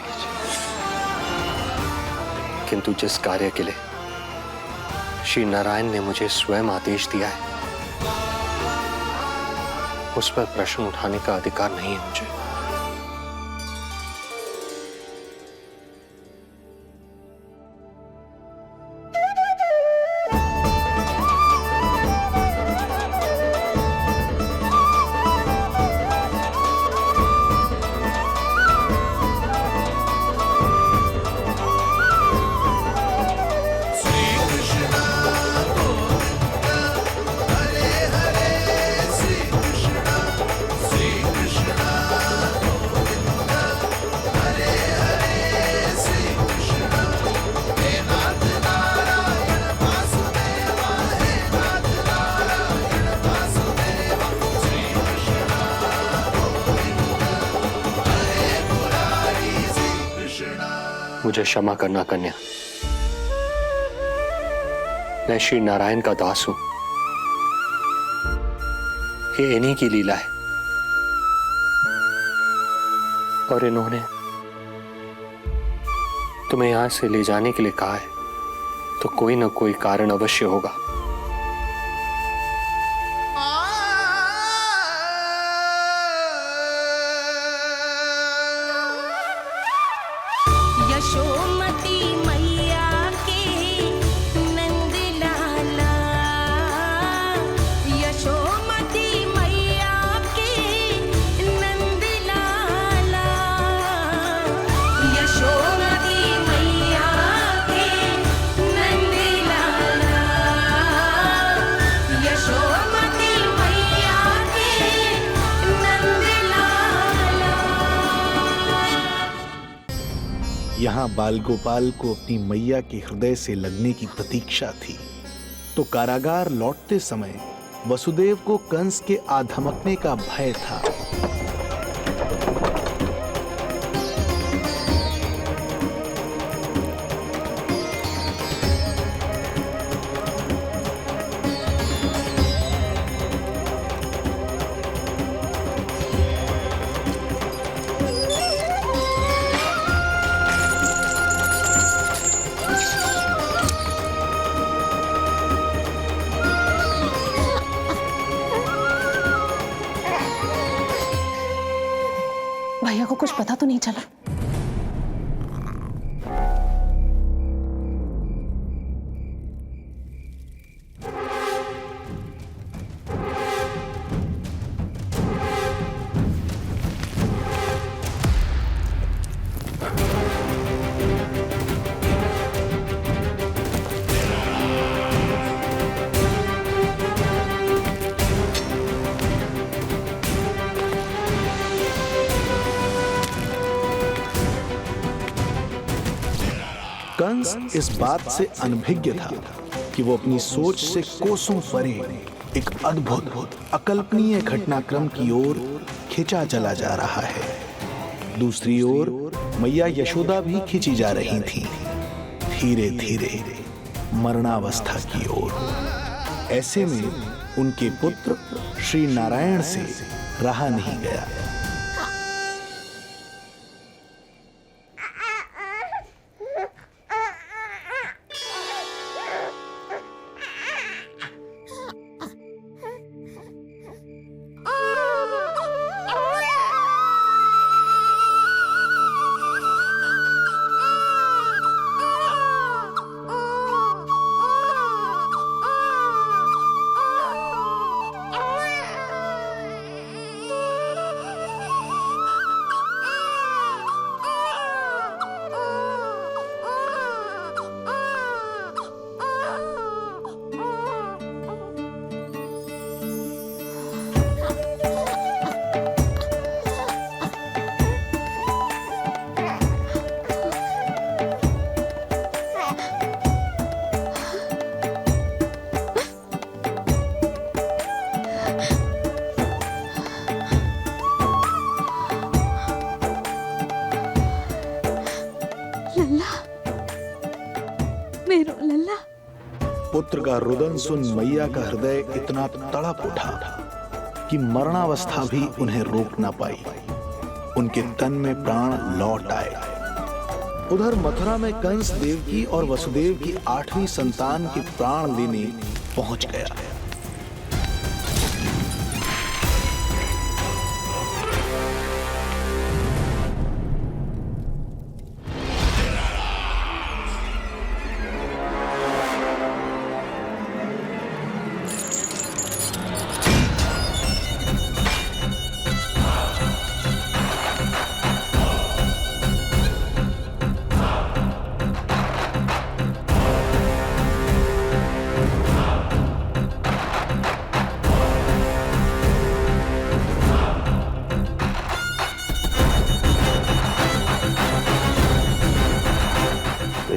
किंतु जिस कार्य के लिए श्री नारायण ने मुझे स्वयं आदेश दिया है, उस पर प्रश्न उठाने का अधिकार नहीं है मुझे। मुझे क्षमा करना कन्या, मैं श्री नारायण का दास हूं। ये इन्हीं की लीला है और इन्होंने तुम्हें यहां से ले जाने के लिए कहा है, तो कोई ना कोई कारण अवश्य होगा। यशोमती मैया के नंद लाला, यशोमती मैया के नंद लाला, यशोमती मैया के नंद लाला, यशोमती मैया के नंद लाला। यहाँ बाल गोपाल को अपनी मैया के हृदय से लगने की प्रतीक्षा थी, तो कारागार लौटते समय वसुदेव को कंस के आधमकने का भय था। भैया को कुछ पता तो नहीं चला? कंस इस बात से अनभिज्ञ था कि वो अपनी सोच से कोसों परे एक अद्भुत अकल्पनीय घटनाक्रम की ओर खिंचा चला जा रहा है। दूसरी ओर मैया यशोदा भी खिंची जा रही थी, धीरे धीरे मरणावस्था की ओर। ऐसे में उनके पुत्र श्री नारायण से रहा नहीं गया। पुत्र का रुदन सुन मैया का हृदय इतना तड़प उठा कि मरणावस्था भी उन्हें रोक ना पाई। उनके तन में प्राण लौट आए। उधर मथुरा में कंस देवकी और वसुदेव की 8वीं संतान के प्राण लेने पहुंच गया।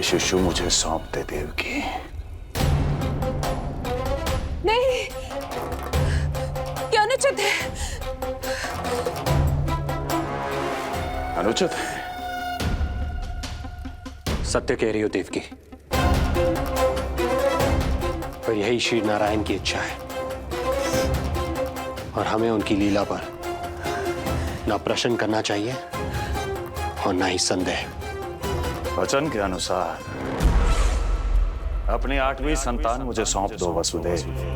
शिशु मुझे सौंप दे देवकी। नहीं, क्या अनुचित है? अनुचित है? सत्य कह रही हो देवकी, पर यही श्री नारायण की इच्छा है और हमें उनकी लीला पर ना प्रश्न करना चाहिए और ना ही संदेह। वचन के अनुसार अपनी 8वीं संतान मुझे सौंप दो वसुदेव।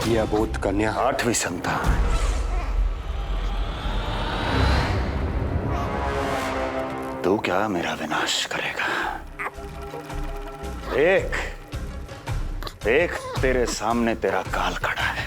यह अबोध कन्या 8वीं संतान। तू क्या मेरा विनाश करेगा? एक तेरे सामने तेरा काल खड़ा है।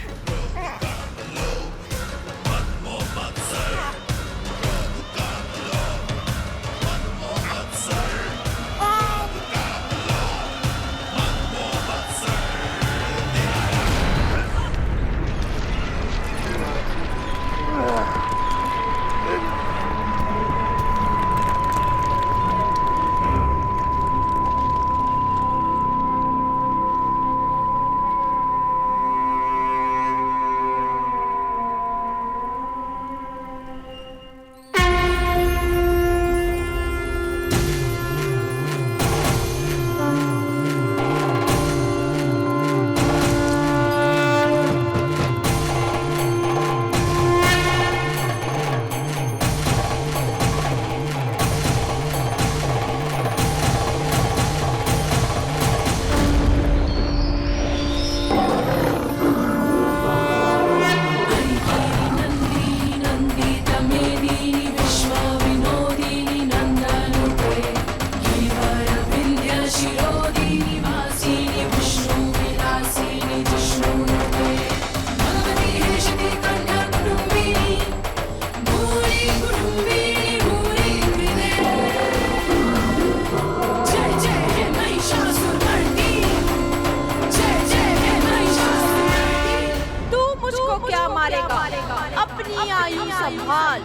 अपनी आयु संभाल,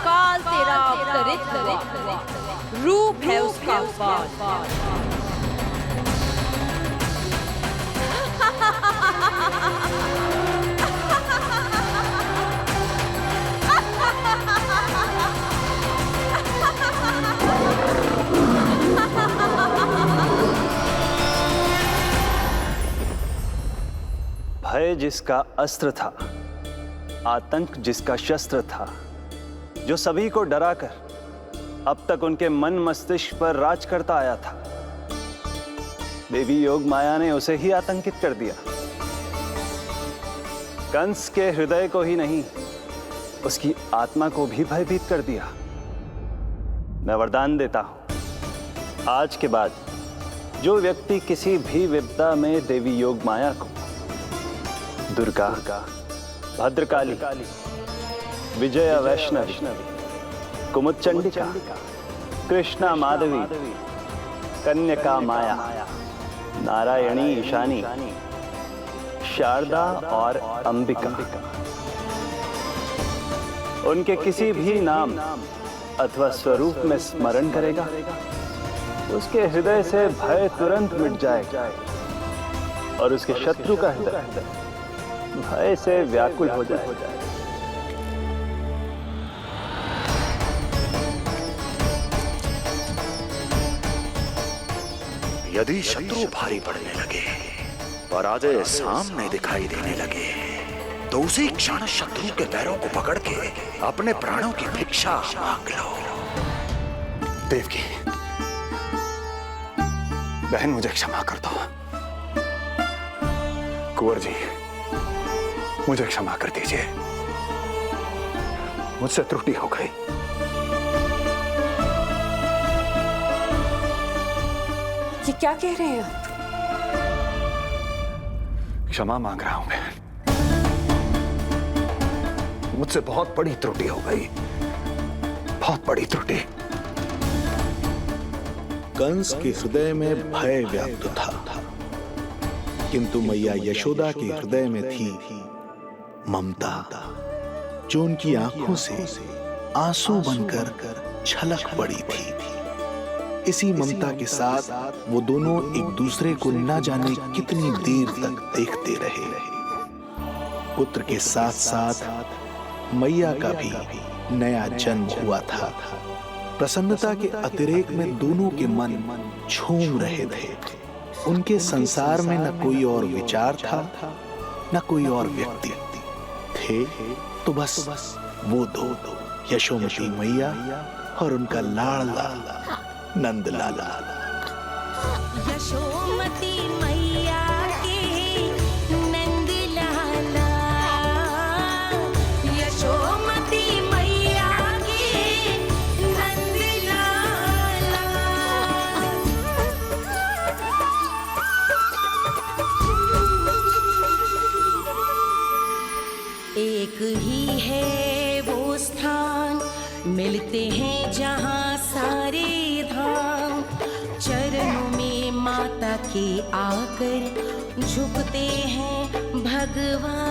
काल तेरा अवतरित रूप है उसका बाल। भय जिसका अस्त्र था, आतंक जिसका शस्त्र था, जो सभी को डराकर अब तक उनके मन मस्तिष्क पर राज करता आया था, देवी योग माया ने उसे ही आतंकित कर दिया। कंस के हृदय को ही नहीं, उसकी आत्मा को भी भयभीत कर दिया। मैं वरदान देता हूं, आज के बाद जो व्यक्ति किसी भी विपदा में देवी योग माया को दुर्गा, भद्रकाली, विजया वैष्णवी, कुमुदचंडिका, कृष्णा माधवी, कन्यका माया, नारायणी ईशानी, शारदा और अंबिका, उनके किसी भी नाम अथवा स्वरूप में स्मरण करेगा, उसके हृदय से भय तुरंत मिट जाएगा और उसके शत्रु का हृदय भय से व्याकुल हो जाएगा। यदि शत्रु भारी पड़ने लगे, पराजय सामने दिखाई देने लगे, तो उसी क्षण शत्रु के पैरों को पकड़ के अपने प्राणों की भिक्षा मांग लो। देवकी, बहन मुझे क्षमा कर दो। कुंवर जी, मुझे क्षमा कर दीजिए, मुझसे त्रुटि हो गई। ये क्या कह रहे हैं आप? क्षमा मांग रहा हूं बहन, मुझसे बहुत बड़ी त्रुटि हो गई, बहुत बड़ी त्रुटि। कंस के हृदय में भय व्याप्त था, किंतु मैया यशोदा के हृदय में थी ममता, जो उनकी आंखों से आंसू बनकर छलक पड़ी थी। इसी ममता के साथ वो दोनों एक दूसरे को न जाने कितनी देर तक देखते रहे। पुत्र के साथ साथ मैया का भी नया जन्म हुआ था। प्रसन्नता के अतिरेक में दोनों के मन झूम रहे थे। उनके संसार में न कोई और विचार था, न कोई और व्यक्ति थे, तो बस वो दो, यशोमती मैया और उनका लाडला नंद लाला। यशोमती मैया के नंद लाला, यशोमती मैया के नंद लाला। एक ही है वो स्थान, मिलते हैं जहाँ सारे धाम। चरणों में माता के आकर झुकते हैं भगवान।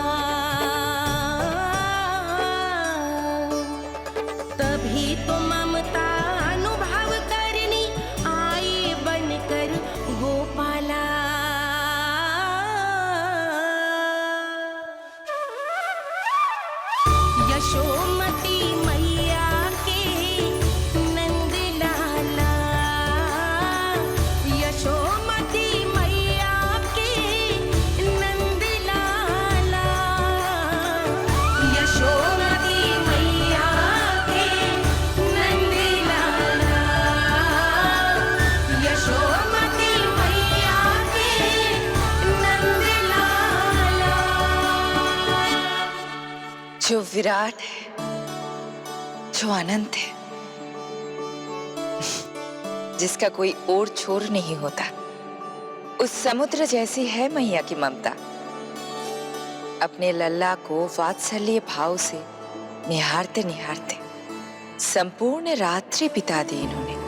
तभी तो ममता अनुभव करनी आए बनकर गोपाला। यशोमती मैया के नंद लाला, यशोमती मैया के नंद लाला, यशोमती मैया के नंद लाला, यशोमती मैया के नंद लाला। जो विराट है, जो अनंत है, जिसका कोई और छोर नहीं होता, उस समुद्र जैसी है मैया की ममता। अपने लल्ला को वात्सल्य भाव से निहारते निहारते संपूर्ण रात्रि बिता दी इन्होंने।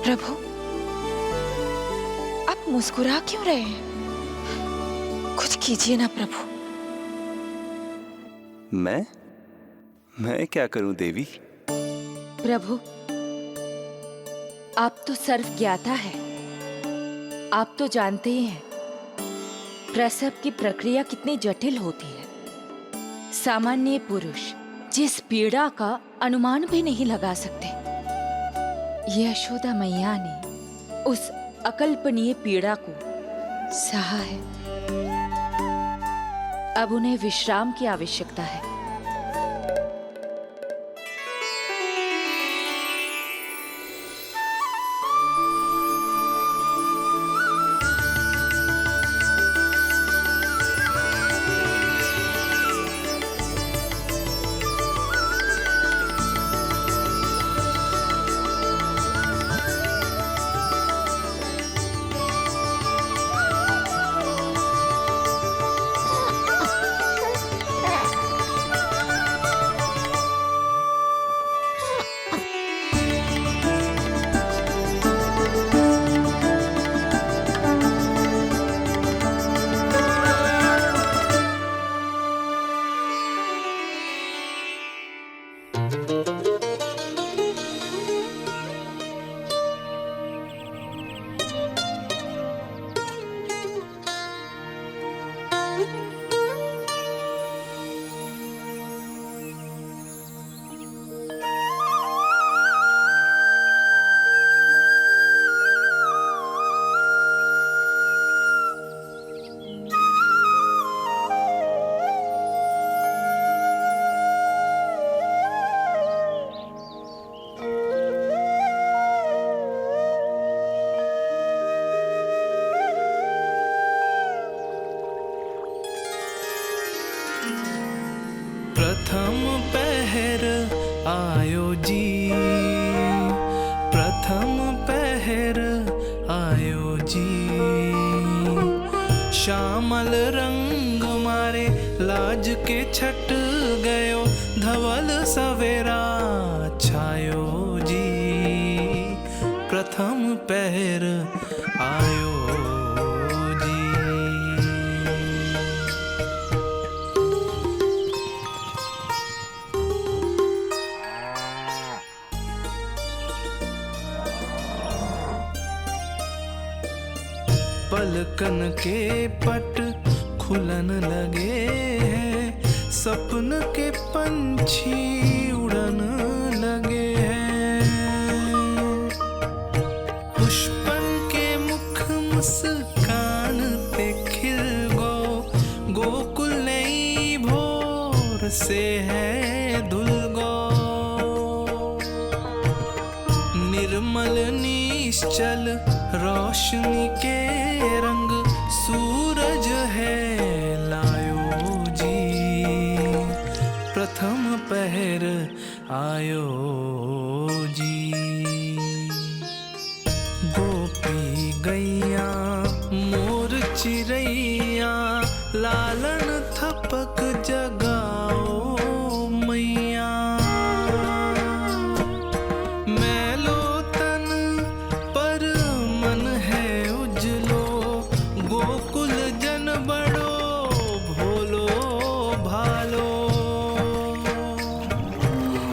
प्रभु, आप मुस्कुरा क्यों रहे हैं? कुछ कीजिए ना प्रभु। मैं क्या करूं देवी? प्रभु, आप तो सर्व ज्ञाता है। आप तो जानते ही हैं प्रसव की प्रक्रिया कितनी जटिल होती है। सामान्य पुरुष जिस पीड़ा का अनुमान भी नहीं लगा सकते, यशोदा मैया ने उस अकल्पनीय पीड़ा को सहा है। अब उन्हें विश्राम की आवश्यकता है। जी। श्यामल रंग मारे लाज के छट गयो, धवल सवेरा छायो जी। प्रथम पहर आयो जी। पलकन के पट खुलन लगे हैं, सपन के पंछी उड़न लगे हैं। पुष्पन के मुख मुस्कान ते खिल गो, गोकुल नई भोर से है धुल गो। निर्मल निश्चल रोशनी के रंग, सूरज है लायो जी। प्रथम पहर आयो जी। गोपी गैया मोर चिड़ैया, लालन थपक जगाओ मैया। मैलो तन पर मन है उजलो, गोकुल जन बड़ो भोलो भालो।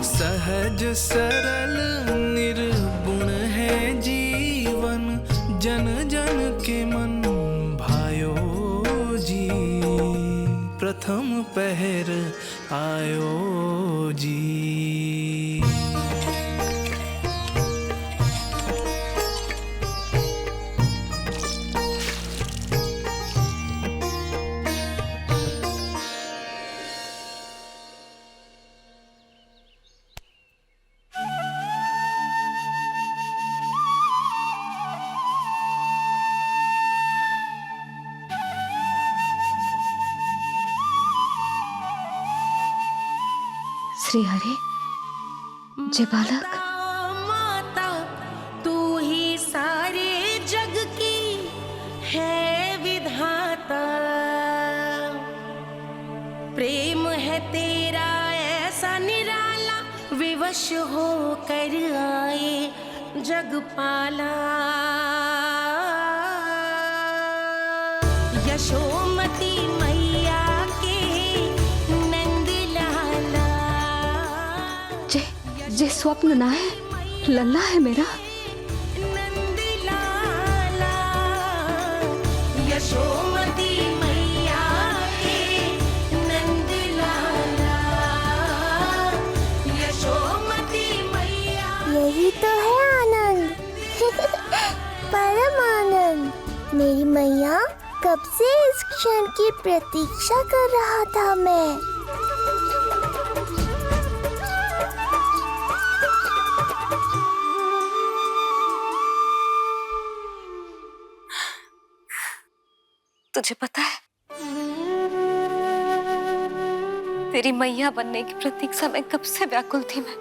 सहज सरल निर्गुण है जीवन, जन जन के मन भायो जी। प्रथम पहर आयो जी। श्री हरि, जय बालक। माता तू ही सारे जग की है विधाता। प्रेम है तेरा ऐसा निराला, विवश हो कर आए जगपाला। यशोमती मैया के नंद लाला। जे स्वप्न ना है, लल्ला है मेरा। नंद लाला यशोमती मैया के नंद लाला। यशोमती मैया। यही तो है आनंद, परम आनंद। मेरी मैया, कब से इस क्षण की प्रतीक्षा कर रहा था मैं। तुझे पता है, तेरी मैया बनने की प्रतीक्षा में कब से व्याकुल थी मैं।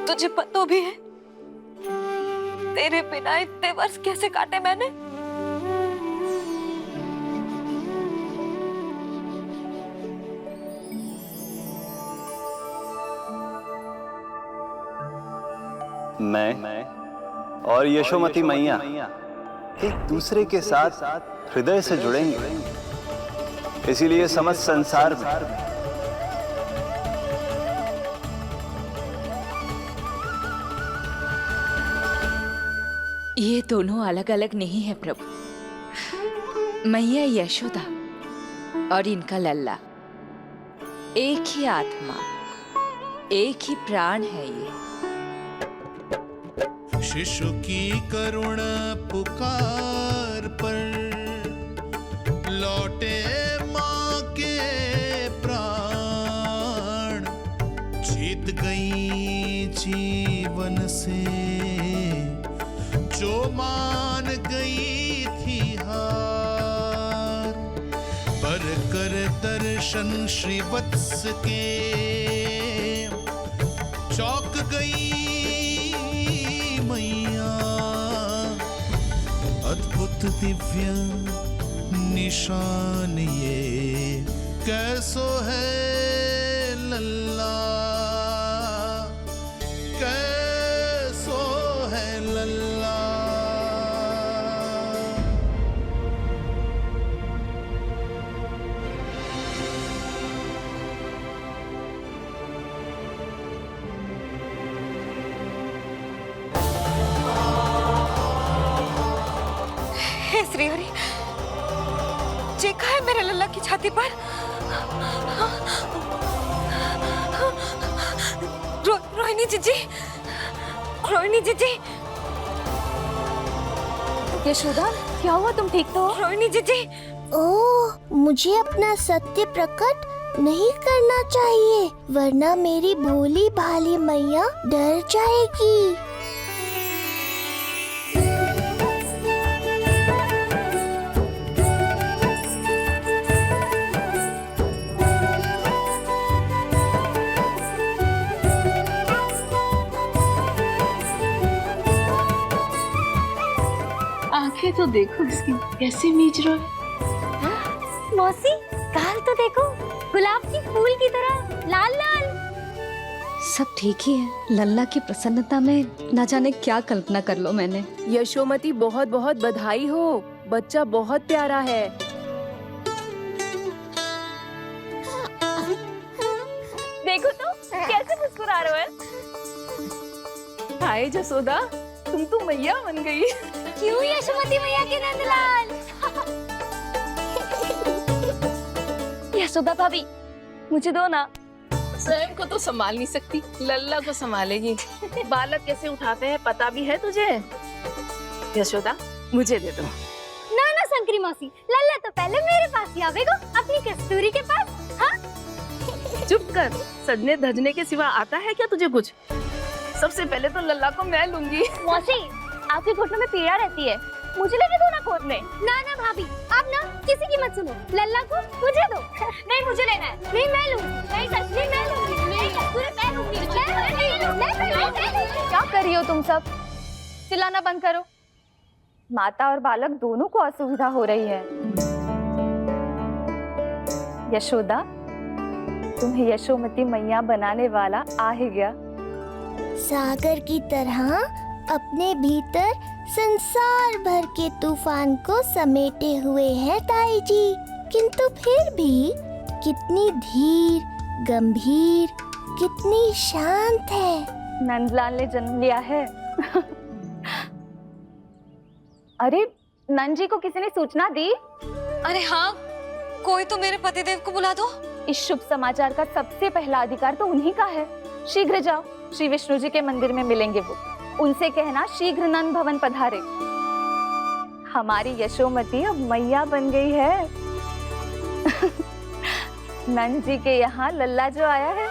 तुझे पता भी है तेरे बिना इतने वर्ष कैसे काटे मैंने। मैं और यशोमती मैया एक दूसरे के साथ हृदय से जुड़ेंगे, इसीलिए समस्त संसार में ये दोनों अलग अलग नहीं है प्रभु। मैया यशोदा और इनका लल्ला एक ही आत्मा, एक ही प्राण है ये। शिशु की करुण पुकार पर लौटे माँ के प्राण। जीत गई जीवन से जो मान गई थी हार। पर कर दर्शन श्री वत्स के चौक गई मैया। अद्भुत दिव्य निशान ये कैसो है लल्ला, कैसो है लल्ला। हे श्री हरि, देखा है मेरे लल्ला की छाती पर? रोहिणी जीजी, रोहिणी जीजी। यशोदा, क्या हुआ? तुम ठीक तो हो? रोहिणी जीजी। ओह, मुझे अपना सत्य प्रकट नहीं करना चाहिए, वरना मेरी भोली भाली मैया डर जाएगी। आंखें तो देखो इसकी कैसे मीच रहा है। मौसी, गाल तो देखो, गुलाब की फूल की तरह लाल लाल। सब ठीक ही है। लल्ला की प्रसन्नता में न जाने क्या कल्पना कर लो मैंने। यशोमती, बहुत बहुत बधाई हो, बच्चा बहुत प्यारा है। देखो तो कैसे मुस्कुरा रहे हो। हाय जसोदा, तुम तो मैया बन गई। क्यों यशोमती मैया के नंदलाल? यशोदा भाभी, मुझे दो ना। स्वयं को तो संभाल नहीं सकती, लल्ला को संभालेगी। बालक कैसे उठाते हैं पता भी है तुझे? यशोदा, मुझे दे दो। ना ना शंकरी मौसी, लल्ला तो पहले मेरे पास ही आवेगा, अपनी कस्तूरी के पास। हाँ? चुप कर, सजने धजने के सिवा आता है क्या तुझे कुछ? सबसे पहले तो लल्ला को मैं लूंगी। मौसी, आपके घुटनों में पीड़ा रहती है, मुझे लेके दो ना कोट में। ना ना भाभी, आप ना किसी की मत सुनो, लल्ला को मुझे दो। नहीं, मुझे लेना है। नहीं, मैं लूंगी। नहीं सच, नहीं मैं लूंगी। नहीं कस्तूरी मैं लूंगी। क्या कर रही हो तुम सब? चिल्लाना बंद करो। माता और बालक दोनों को असुविधा हो रही है। यशोदा, तुम्हें यशोमती मैया बनाने वाला आ ही गया। सागर की तरह अपने भीतर संसार भर के तूफान को समेटे हुए है ताई जी, किंतु फिर भी कितनी धीर, गंभीर, कितनी शांत है। नंदलाल ने जन्म लिया है। अरे, नंद जी को किसी ने सूचना दी? अरे हाँ, कोई तो मेरे पतिदेव को बुला दो। इस शुभ समाचार का सबसे पहला अधिकार तो उन्हीं का है। शीघ्र जाओ, श्री विष्णु जी के मंदिर में मिलेंगे वो। उनसे कहना शीघ्र नंद भवन पधारे। हमारी यशोमती अब मैया बन गई है। नंद जी के यहाँ लल्ला जो आया है